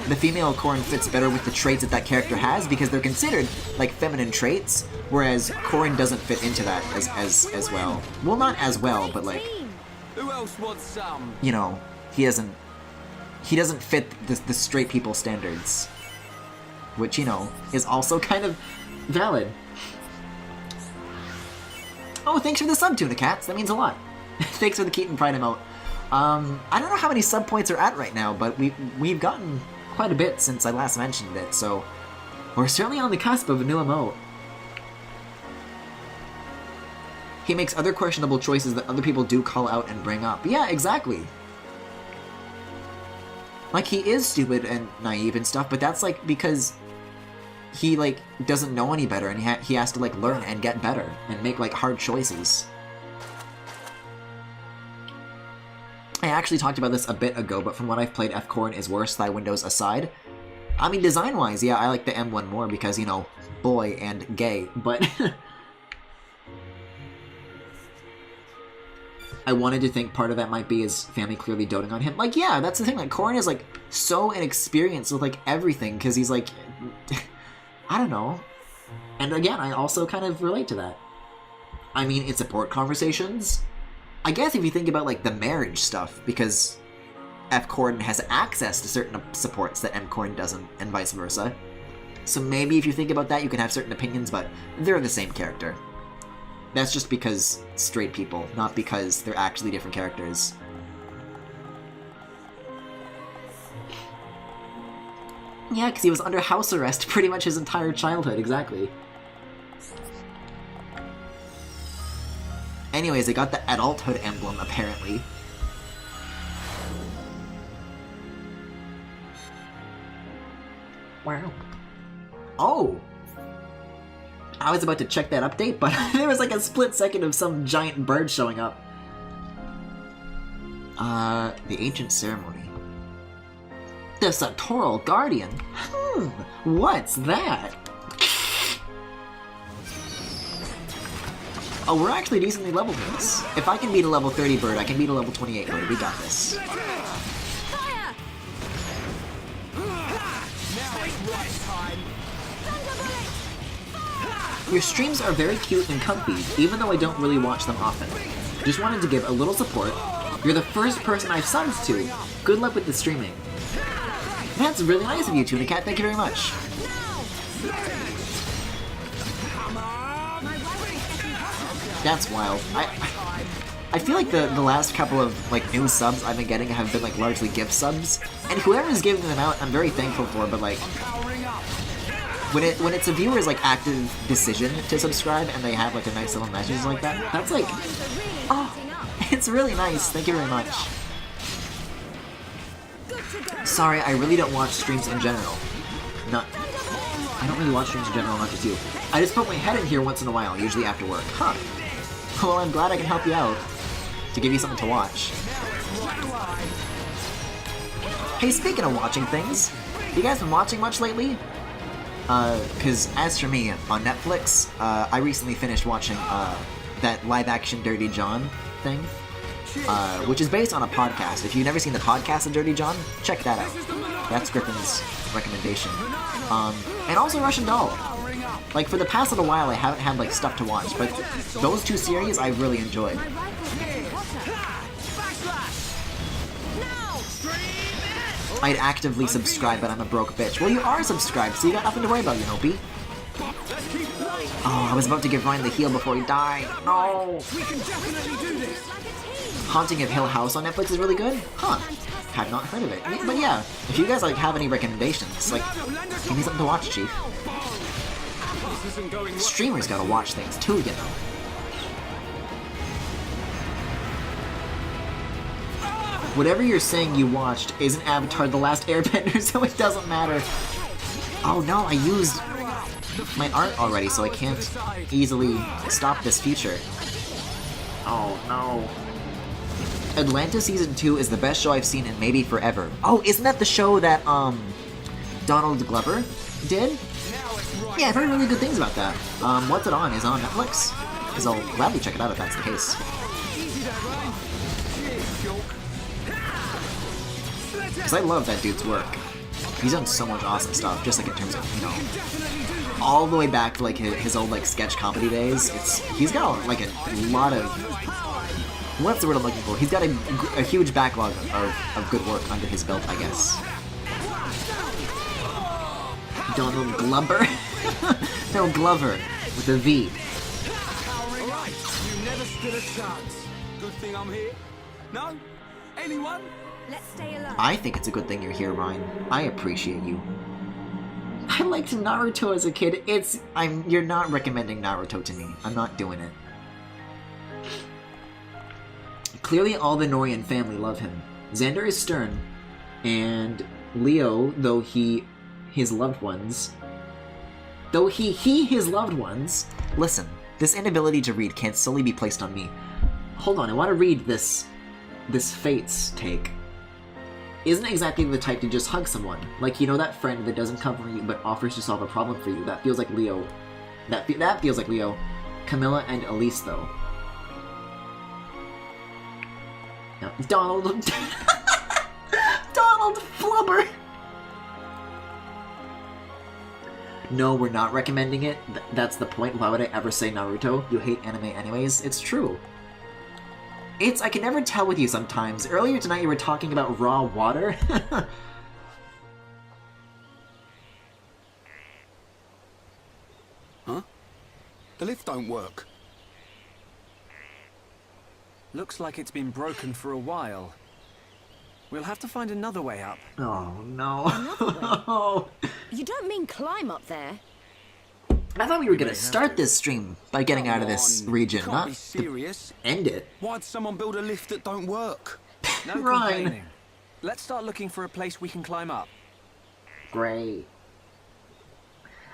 Speaker 1: the female Corrin fits better with the traits that character has because they're considered, like, feminine traits, whereas Corrin doesn't fit into that as well. Well, not as well, but, like...
Speaker 5: Who else wants some?
Speaker 1: You know, he doesn't fit the straight people standards. Which, you know, is also kind of valid. Oh, thanks for the sub, Tuna Cats. That means a lot. Thanks for the Keaton Pride emote. I don't know how many sub points are at right now, but we've gotten quite a bit since I last mentioned it, so we're certainly on the cusp of a new emote. He makes other questionable choices that other people do call out and bring up. Yeah, exactly. Like, he is stupid and naive and stuff, but that's, like, because he, like, doesn't know any better, and he has to, like, learn and get better and make, like, hard choices. I actually talked about this a bit ago, but from what I've played, F Corrin is worse, Thy Windows aside. I mean, design-wise, yeah, I like the M1 more because, you know, boy and gay, but... I wanted to think part of that might be his family clearly doting on him. Like, yeah, that's the thing, like, Corrin is, like, so inexperienced with, like, everything, because he's, like... I don't know. And again, I also kind of relate to that. I mean, in support conversations... I guess if you think about, like, the marriage stuff, because F Corrin has access to certain supports that M Corrin doesn't, and vice versa. So maybe if you think about that, you can have certain opinions, but they're the same character. That's just because straight people, not because they're actually different characters. Yeah, because he was under house arrest pretty much his entire childhood, exactly. Anyways, they got the adulthood emblem, apparently. Wow. Oh! I was about to check that update, but there was like a split second of some giant bird showing up. The ancient ceremony. The Sartorial Guardian? What's that? Oh, we're actually decently leveled in this. If I can beat a level 30 bird, I can beat a level 28 bird. We got this.
Speaker 3: Fire!
Speaker 1: Your streams are very cute and comfy, even though I don't really watch them often. Just wanted to give a little support. You're the first person I've subbed to. Good luck with the streaming. That's really nice of you, Tuna Cat. Thank you very much. That's wild. I feel like the last couple of like new subs I've been getting have been like largely gift subs, and whoever's giving them out, I'm very thankful for. But like, when it's a viewer's like active decision to subscribe and they have like a nice little message like that, that's like, oh, it's really nice. Thank you very much. Sorry, I really don't watch streams in general. I don't really watch streams in general, not just you. I just put my head in here once in a while, usually after work. Huh. Well, I'm glad I can help you out. To give you something to watch. Hey, speaking of watching things, you guys been watching much lately? Cause as for me, on Netflix, I recently finished watching, that live-action Dirty John thing. Which is based on a podcast. If you've never seen the podcast of Dirty John, check that out. That's Griffin's recommendation. And also Russian Doll. Like, for the past little while, I haven't had, like, stuff to watch, but those two series I've really enjoyed. I'd actively subscribe, but I'm a broke bitch. Well, you are subscribed, so you got nothing to worry about, you know, B. Oh, I was about to give Ryan the heal before he died. No! Haunting of Hill House on Netflix is really good? Huh. Had not heard of it. But yeah, if you guys, like, have any recommendations, like, give me something to watch, Chief. Streamers gotta watch things too, you know. Whatever you're saying you watched isn't Avatar: The Last Airbender, so it doesn't matter. Oh no, I used my art already, so I can't easily stop this feature. Oh no. Atlanta Season 2 is the best show I've seen in maybe forever. Oh, isn't that the show that, Donald Glover did? Yeah, I've heard really good things about that. What's it on? Is it on Netflix? Because I'll gladly check it out if that's the case. Because I love that dude's work. He's done so much awesome stuff, just like in terms of, you know, all the way back to, like, his old, like, sketch comedy days. He's got, like, a lot of... What's the word I'm looking for? He's got a huge backlog of good work under his belt, I guess. Donald Glover? No, Glover, with a V.
Speaker 5: Alright, you never stood a chance. Good thing I'm here. No? Anyone?
Speaker 3: Let's stay alive.
Speaker 1: I think it's a good thing you're here, Ryan. I appreciate you. I liked Naruto as a kid. You're not recommending Naruto to me. I'm not doing it. Clearly all the Norian family love him. Xander is stern, and Leo, though his loved ones... his loved ones... Listen, this inability to read can't solely be placed on me. Hold on, I want to read this Fates take. Isn't exactly the type to just hug someone. Like, you know that friend that doesn't come from you but offers to solve a problem for you. That feels like Leo. That feels like Leo. Camilla and Elise, though. No. Donald... Donald Flubber! No, we're not recommending it. That's the point. Why would I ever say Naruto? You hate anime anyways. It's true. I can never tell with you sometimes. Earlier tonight you were talking about raw water.
Speaker 5: Huh? The lift don't work.
Speaker 8: Looks like it's been broken for a while.
Speaker 5: We'll have to find another way up.
Speaker 1: Oh, no.
Speaker 3: You don't mean climb up there?
Speaker 1: I thought we were gonna start this stream by getting out of this region,
Speaker 5: Can't
Speaker 1: not
Speaker 5: be serious.
Speaker 1: end it.
Speaker 5: Why'd someone build a lift that don't work? No
Speaker 1: Ryan.
Speaker 5: complaining. Let's start looking for a place we can climb up.
Speaker 1: Great.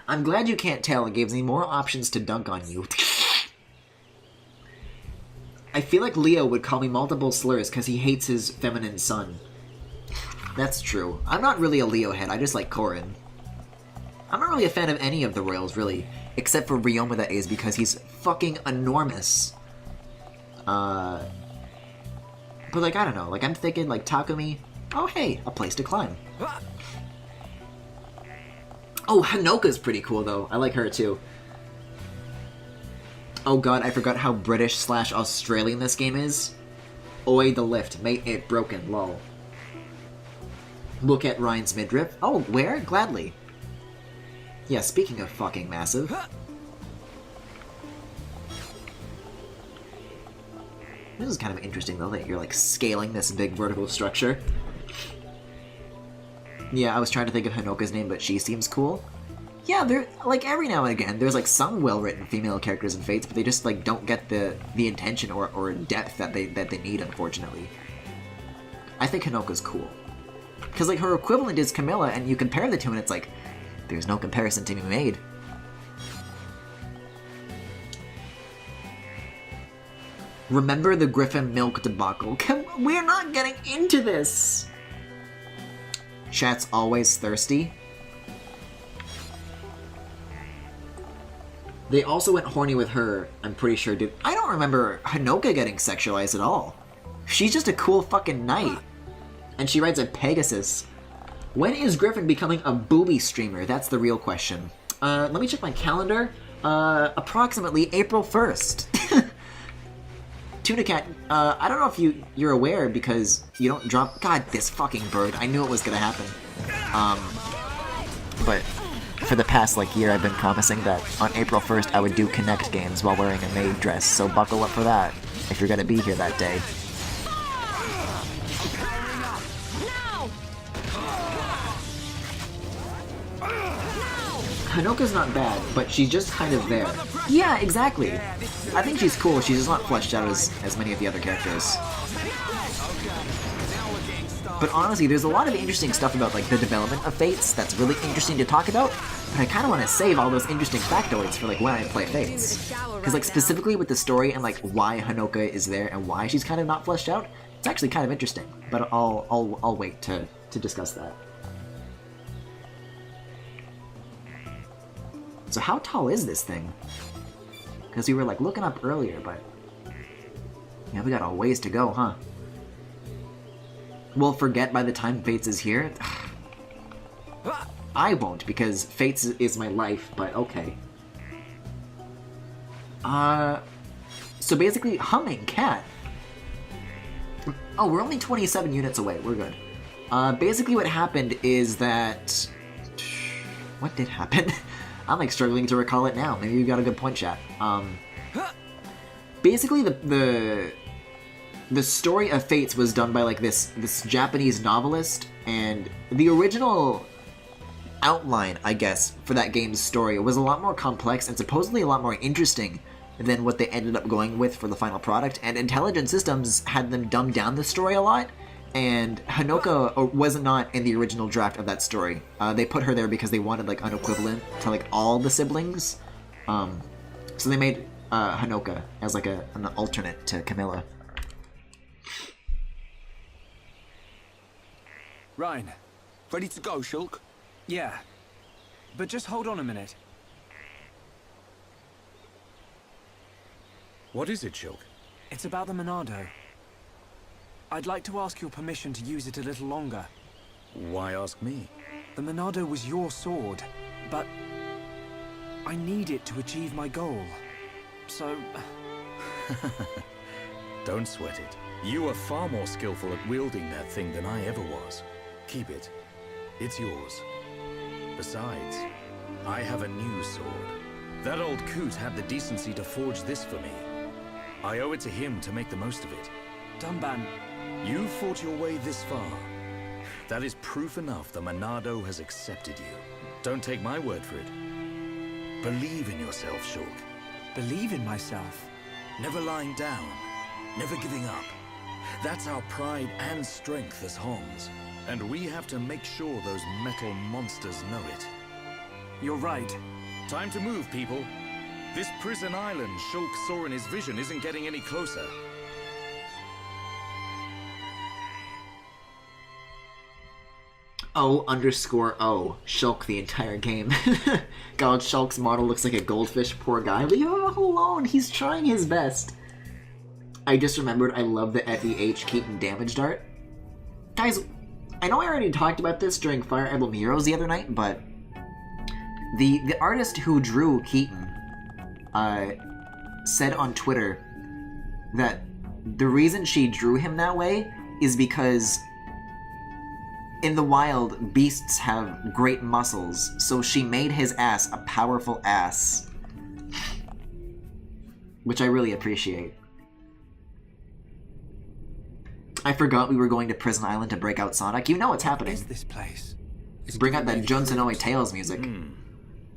Speaker 1: I'm glad you can't tell. It gives me more options to dunk on you. I feel like Leo would call me multiple slurs because he hates his feminine son. That's true. I'm not really a Leo head, I just like Corrin. I'm not really a fan of any of the royals, really. Except for Ryoma, that is, because he's fucking enormous. But, like, I don't know. Like, I'm thinking, like, Takumi. Oh, hey, a place to climb. Oh, Hanoka's pretty cool, though. I like her, too. Oh god, I forgot how British/Australian this game is. Oi, the lift. Mate, it broken. Lol. Look at Ryan's midriff. Oh, where? Gladly. Yeah, speaking of fucking massive. This is kind of interesting, though, that you're, like, scaling this big vertical structure. Yeah, I was trying to think of Hanoka's name, but she seems cool. Yeah, there, like, every now and again, there's, like, some well-written female characters in Fates, but they just, like, don't get the intention or depth that they need, unfortunately. I think Hanoka's cool. Because, like, her equivalent is Camilla, and you compare the two, and it's like, there's no comparison to be made. Remember the Griffin milk debacle. We're not getting into this! Chat's always thirsty. They also went horny with her, I'm pretty sure, dude. I don't remember Hanoka getting sexualized at all. She's just a cool fucking knight. And she rides a Pegasus. When is Griffin becoming a booby streamer? That's the real question. Let me check my calendar. Approximately April 1st. Tuna Cat, I don't know if you're aware because you don't drop... God, this fucking bird. I knew it was gonna happen. But for the past, like, year, I've been promising that on April 1st I would do Connect games while wearing a maid dress, so buckle up for that, if you're gonna be here that day. Hanoka's not bad, but she's just kind of there. Yeah, exactly. I think she's cool, she's just not fleshed out as many of the other characters. But honestly, there's a lot of interesting stuff about, like, the development of Fates that's really interesting to talk about, but I kind of want to save all those interesting factoids for, like, when I play Fates. Because, like, specifically with the story and, like, why Hanoka is there and why she's kind of not fleshed out, it's actually kind of interesting. But I'll wait to discuss that. So how tall is this thing? Because we were, like, looking up earlier, but... yeah, we got a ways to go, huh? We'll forget by the time Fates is here? I won't, because Fates is my life, but okay. So basically, humming cat. Oh, we're only 27 units away, we're good. Basically what happened is that... what did happen? I'm, like, struggling to recall it now. Maybe you got a good point, chat. Basically, the story of Fates was done by, like, this Japanese novelist, and the original outline, I guess, for that game's story was a lot more complex and supposedly a lot more interesting than what they ended up going with for the final product, and Intelligent Systems had them dumb down the story a lot, and Hanoka was not in the original draft of that story. They put her there because they wanted, like, an equivalent to, like, all the siblings. So they made Hanoka as, like, an alternate to Camilla.
Speaker 5: Ryan, ready to go, Shulk? Yeah. But just hold on a minute.
Speaker 8: What is it, Shulk?
Speaker 5: It's about the Monado. I'd like to ask your permission to use it a little longer.
Speaker 8: Why ask me?
Speaker 5: The Monado was your sword, but I need it to achieve my goal. So...
Speaker 8: Don't sweat it. You are far more skillful at wielding that thing than I ever was. Keep it. It's yours. Besides, I have a new sword. That old coot had the decency to forge this for me. I owe it to him to make the most of it.
Speaker 5: Dunban.
Speaker 8: You fought your way this far. That is proof enough that Monado has accepted you. Don't take my word for it. Believe in yourself, Shulk.
Speaker 5: Believe in myself.
Speaker 8: Never lying down, never giving up. That's our pride and strength as Hongs. And we have to make sure those metal monsters know it.
Speaker 5: You're right.
Speaker 8: Time to move, people. This prison island Shulk saw in his vision isn't getting any closer.
Speaker 1: O_O. Shulk the entire game. God, Shulk's model looks like a goldfish, poor guy. Leave him alone, he's trying his best. I just remembered I love the FEH Keaton damage dart. Guys, I know I already talked about this during Fire Emblem Heroes the other night, but the artist who drew Keaton said on Twitter that the reason she drew him that way is because in the wild, beasts have great muscles, so she made his ass a powerful ass. Which I really appreciate. I forgot we were going to Prison Island to break out Sonic. You know what's happening.
Speaker 5: What is this place?
Speaker 1: Bring out that Junsonoe Tales music.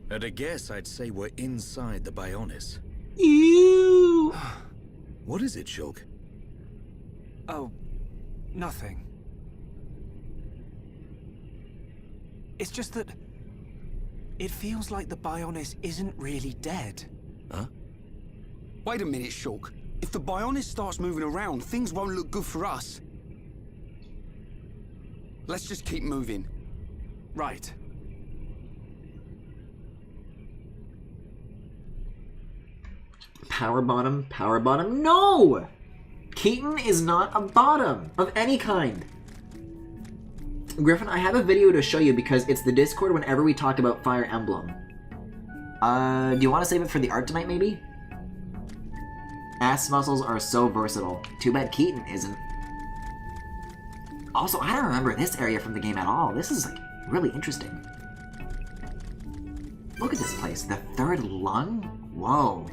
Speaker 8: At a guess, I'd say we're inside the Bionis.
Speaker 1: Ew!
Speaker 8: What is it, Shulk?
Speaker 5: Oh, nothing. It's just that it feels like the Bionis isn't really dead.
Speaker 8: Huh?
Speaker 9: Wait a minute, Shulk. If the Bionis starts moving around, things won't look good for us. Let's just keep moving.
Speaker 5: Right.
Speaker 1: Power bottom, power bottom. No! Keaton is not a bottom of any kind. Griffin, I have a video to show you because it's the Discord whenever we talk about Fire Emblem. Do you want to save it for the art tonight, maybe? Ass muscles are so versatile. Too bad Keaton isn't. Also, I don't remember this area from the game at all. This is, like, really interesting. Look at this place. The third lung? Whoa.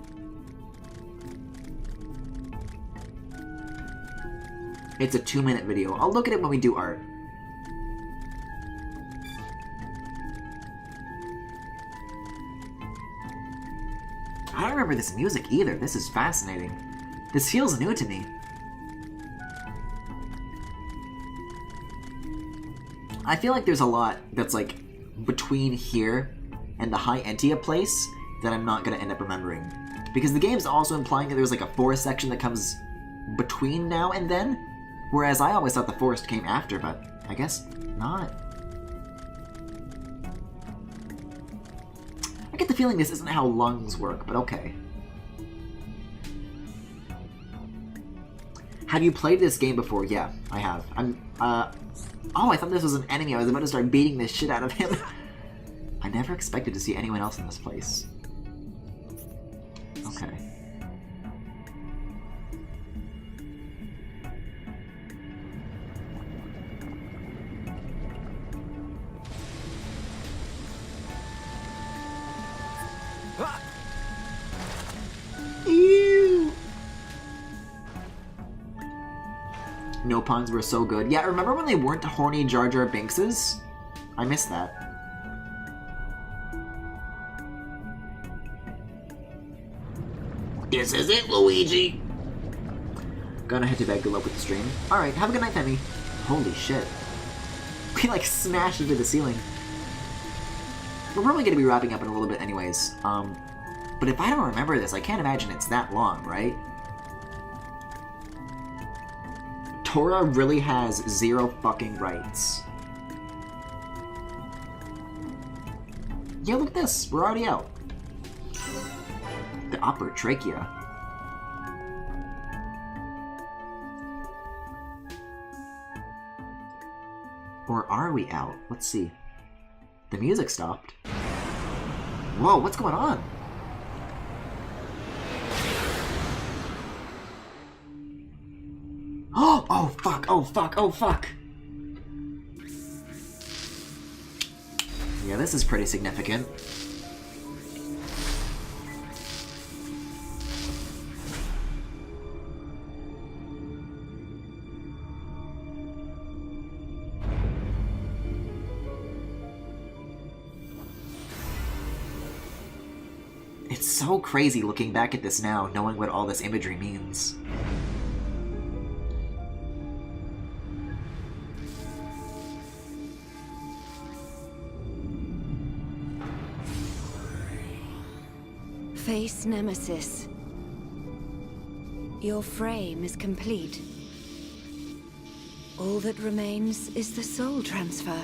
Speaker 1: It's a 2-minute video. I'll look at it when we do art. I don't remember this music either. This is fascinating. This feels new to me. I feel like there's a lot that's like between here and the High Entia place that I'm not going to end up remembering. Because the game's also implying that there's like a forest section that comes between now and then, whereas I always thought the forest came after, but I guess not. I get the feeling this isn't how lungs work, but okay. Have you played this game before? Yeah, I have. Oh, I thought this was an enemy. I was about to start beating the shit out of him. I never expected to see anyone else in this place. Okay. Ew. No puns were so good. Yeah, remember when they weren't horny Jar Jar Binkses? I missed that. This is it, Luigi! Gonna head to bed, good luck with the stream. Alright, have a good night, Femi. Holy shit. We like smashed into the ceiling. We're probably gonna be wrapping up in a little bit anyways. But if I don't remember this, I can't imagine it's that long, right? Tora really has zero fucking rights. Yeah, look at this. We're already out. The upper trachea. Or are we out? Let's see. The music stopped. Whoa, what's going on? Oh fuck, oh fuck, oh fuck! Yeah, this is pretty significant. It's so crazy looking back at this now, knowing what all this imagery means.
Speaker 3: Face Nemesis. Your frame is complete. All that remains is the soul transfer.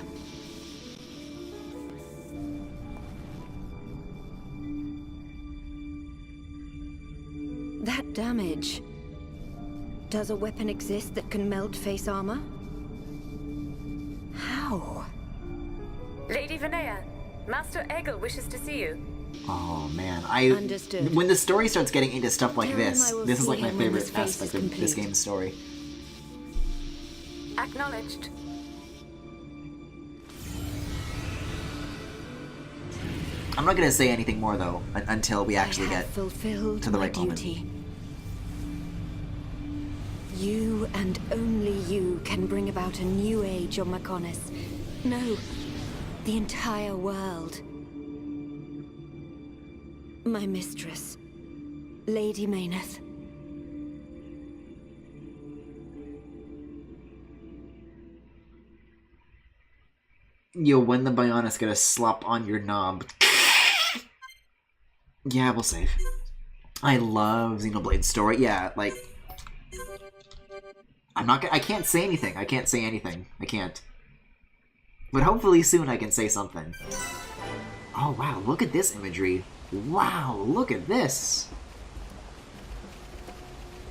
Speaker 3: That damage... Does a weapon exist that can melt face armor? How?
Speaker 10: Lady Vinaya, Master Egil wishes to see you.
Speaker 1: Oh man,
Speaker 3: Understood.
Speaker 1: when the story starts getting into stuff like
Speaker 3: Tell him
Speaker 1: this,
Speaker 3: I will
Speaker 1: this is
Speaker 3: see
Speaker 1: like my
Speaker 3: him when
Speaker 1: favorite
Speaker 3: this phase
Speaker 1: aspect
Speaker 3: is
Speaker 1: of this
Speaker 3: complete.
Speaker 1: game's story.
Speaker 10: Acknowledged.
Speaker 1: I'm not gonna say anything more though until we actually
Speaker 3: I have
Speaker 1: get
Speaker 3: fulfilled
Speaker 1: to the
Speaker 3: my
Speaker 1: right moment.
Speaker 3: duty. You and only you can bring about a new age on Mechonis. No, the entire world. My mistress, Lady Mayneth.
Speaker 1: Yo, when the Bionis gonna slop on your knob. Yeah, we'll save. I love Xenoblade's story. Yeah, like... I can't say anything. I can't say anything. I can't. But hopefully soon I can say something. Oh wow, look at this imagery. Wow, look at this.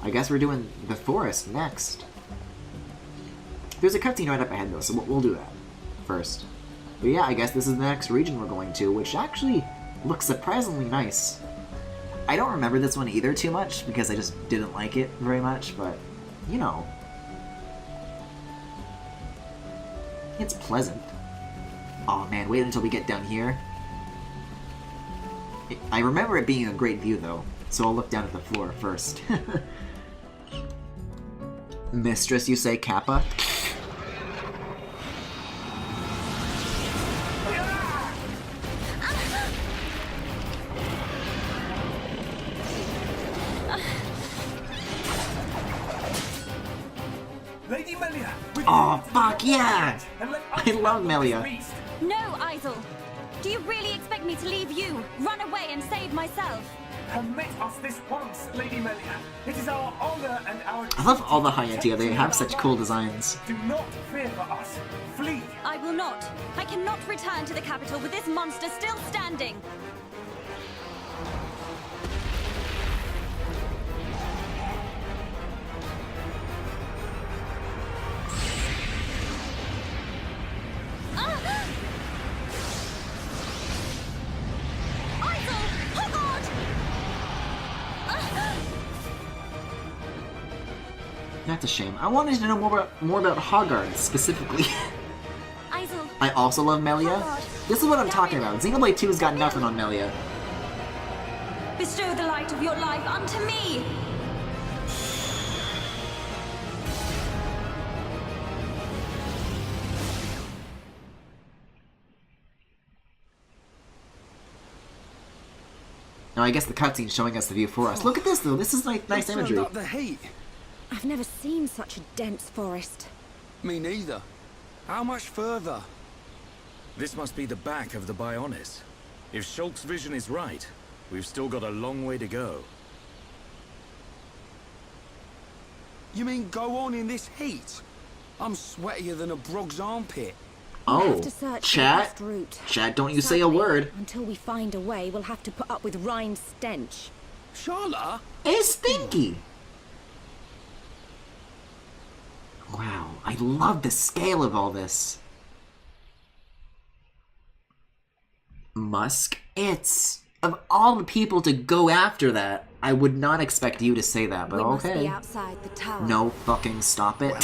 Speaker 1: I guess we're doing the forest next. There's a cutscene right up ahead though, so we'll do that first. But yeah, I guess this is the next region we're going to, which actually looks surprisingly nice. I don't remember this one either too much, because I just didn't like it very much, but, you know. It's pleasant. Oh man, wait until we get down here. I remember it being a great view though, so I'll look down at the floor first. Mistress, you say, Kappa?
Speaker 5: Lady Melia!
Speaker 1: Oh, fuck yeah! I love Melia.
Speaker 3: No, Isel! Do you really expect me to leave you, run away and save myself?
Speaker 5: Permit us this once, Lady Melia. It is our honor and our
Speaker 1: I love all the Hyantia, they have such cool designs.
Speaker 5: Do not fear for us. Flee!
Speaker 3: I will not. I cannot return to the capital with this monster still standing.
Speaker 1: That's a shame. I wanted to know more about Hoggard, specifically.
Speaker 3: Isel.
Speaker 1: I also love Melia.
Speaker 3: Hoggard.
Speaker 1: This is what I'm talking about. Xenoblade 2's got nothing on Melia.
Speaker 3: Bestow the light of your life unto me!
Speaker 1: Now I guess the cutscene's showing us the view for us. Look at this though, this is like nice imagery.
Speaker 9: Up the heat.
Speaker 3: I've never seen such a dense forest.
Speaker 9: Me neither. How much further?
Speaker 8: This must be the back of the Bionis. If Shulk's vision is right, we've still got a long way to go.
Speaker 9: You mean go on in this heat? I'm sweatier than a brog's armpit.
Speaker 3: We'll
Speaker 1: Oh,
Speaker 3: have to search
Speaker 1: chat?
Speaker 3: the best route.
Speaker 1: Chat, don't you say a
Speaker 3: Sadly,
Speaker 1: word.
Speaker 3: Until we find a way, we'll have to put up with Rhine's stench.
Speaker 9: Charlotte?
Speaker 1: It's stinky! Wow, I love the scale of all this. Musk? It's... Of all the people to go after that, I would not expect you to say that, but
Speaker 3: we
Speaker 1: okay.
Speaker 3: must be outside the tower.
Speaker 1: No fucking stop it.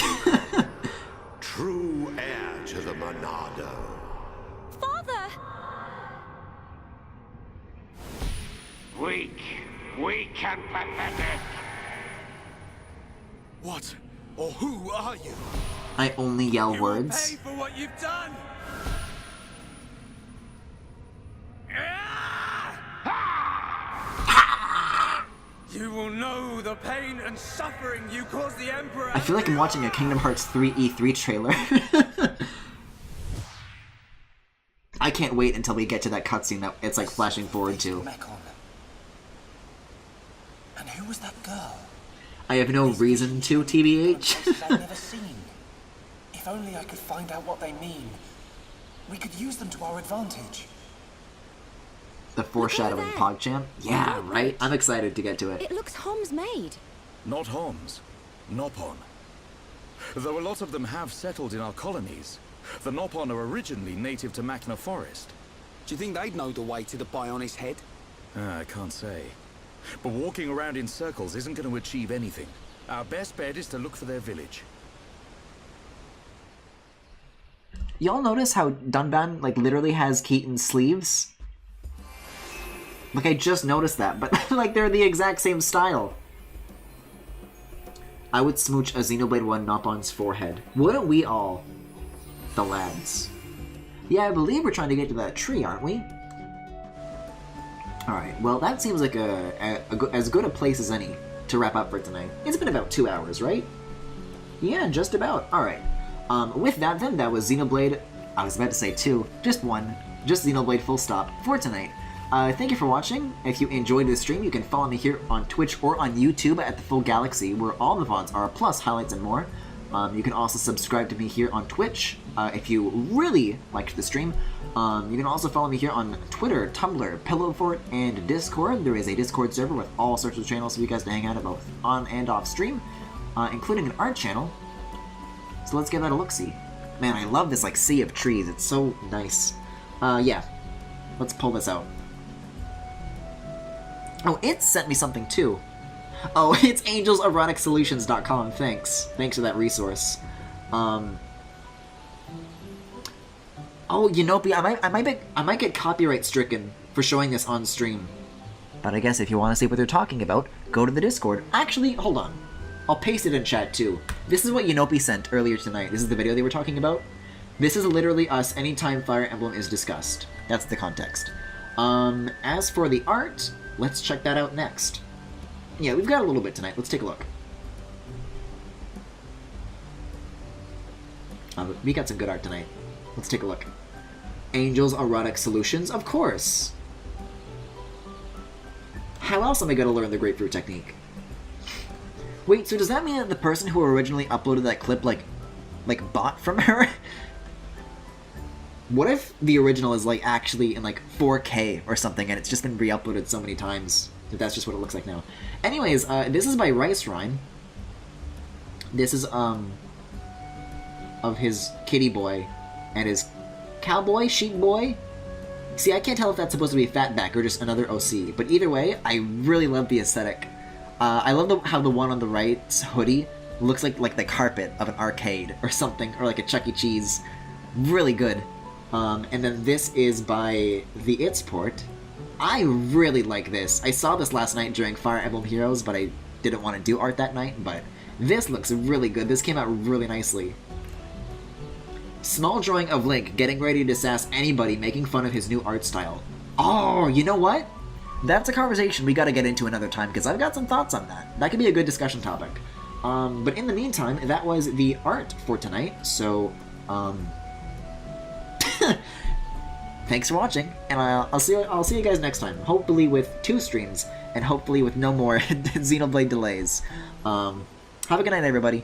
Speaker 4: True heir to the Monado.
Speaker 3: Father!
Speaker 5: Weak and pathetic.
Speaker 9: What? Or who are you?
Speaker 1: I only yell
Speaker 5: You will
Speaker 1: words.
Speaker 5: pay for what you've done. You will know the pain and suffering you caused the Emperor.
Speaker 1: I feel like I'm watching a Kingdom Hearts 3 E3 trailer. I can't wait until we get to that cutscene that it's like flashing forward to.
Speaker 11: Mekon. And who was that girl?
Speaker 1: I have no reason to, TBH.
Speaker 11: I've never seen. If only I could find out what they mean. We could use them to our advantage.
Speaker 1: The foreshadowing PogChamp? Yeah, right? I'm excited to get to it.
Speaker 3: It looks Hom's made.
Speaker 8: Not Homs. Nopon. Though a lot of them have settled in our colonies, the Nopon are originally native to Machna Forest.
Speaker 9: Do you think they'd know the way to the Bionis head?
Speaker 8: I can't say. But walking around in circles isn't going to achieve anything. Our best bet is to look for their village.
Speaker 1: Y'all notice how Dunban, like, literally has Keaton's sleeves? Like, I just noticed that, but, like, they're the exact same style. I would smooch a Xenoblade 1 Nopon's forehead. Wouldn't we all? The lads. Yeah, I believe we're trying to get to that tree, aren't we? Alright, well, that seems like as good a place as any to wrap up for tonight. It's been about 2 hours, right? Yeah, just about. Alright. With that, then, that was Xenoblade... I was about to say 2. Just 1. Just Xenoblade full stop for tonight. Thank you for watching. If you enjoyed this stream, you can follow me here on Twitch or on YouTube at The Full Galaxy, where all the VODs are, plus highlights and more. You can also subscribe to me here on Twitch if you really liked the stream. You can also follow me here on Twitter, Tumblr, Pillowfort, and Discord. There is a Discord server with all sorts of channels for you guys to hang out at both on and off stream, including an art channel. So let's give that a look-see. Man, I love this like sea of trees. It's so nice. Yeah. Let's pull this out. Oh, it sent me something too. Oh, it's angelseroticsolutions.com. Thanks. Thanks for that resource. Oh, Yanopi, I might get copyright stricken for showing this on stream. But I guess if you want to see what they're talking about, go to the Discord. Actually, hold on. I'll paste it in chat too. This is what Yanopi sent earlier tonight. This is the video they were talking about. This is literally us anytime Fire Emblem is discussed. That's the context. As for the art, let's check that out next. Yeah, we've got a little bit tonight. Let's take a look. We got some good art tonight. Let's take a look. Angel's Erotic Solutions, of course. How else am I going to learn the grapefruit technique? Wait, so does that mean that the person who originally uploaded that clip, like bought from her? What if the original is, like, actually in, like, 4K or something, and it's just been re-uploaded so many times that that's just what it looks like now? Anyways, this is by Rice Rhyme. This is, of his kitty boy and his cowboy, sheep boy. See, I can't tell if that's supposed to be Fatback or just another OC, but either way, I really love the aesthetic. I love how the one on the right's hoodie looks like the carpet of an arcade or something, or like a Chuck E. Cheese. Really good. And then this is by the It's port. I really like this. I saw this last night during Fire Emblem Heroes, but I didn't want to do art that night, but this looks really good. This came out really nicely. Small drawing of Link getting ready to sass anybody making fun of his new art style. Oh, you know what? That's a conversation we gotta get into another time, because I've got some thoughts on that. That could be a good discussion topic. But in the meantime, that was the art for tonight, so, thanks for watching, and I'll see you guys next time. Hopefully with 2 streams, and hopefully with no more Xenoblade delays. Have a good night, everybody.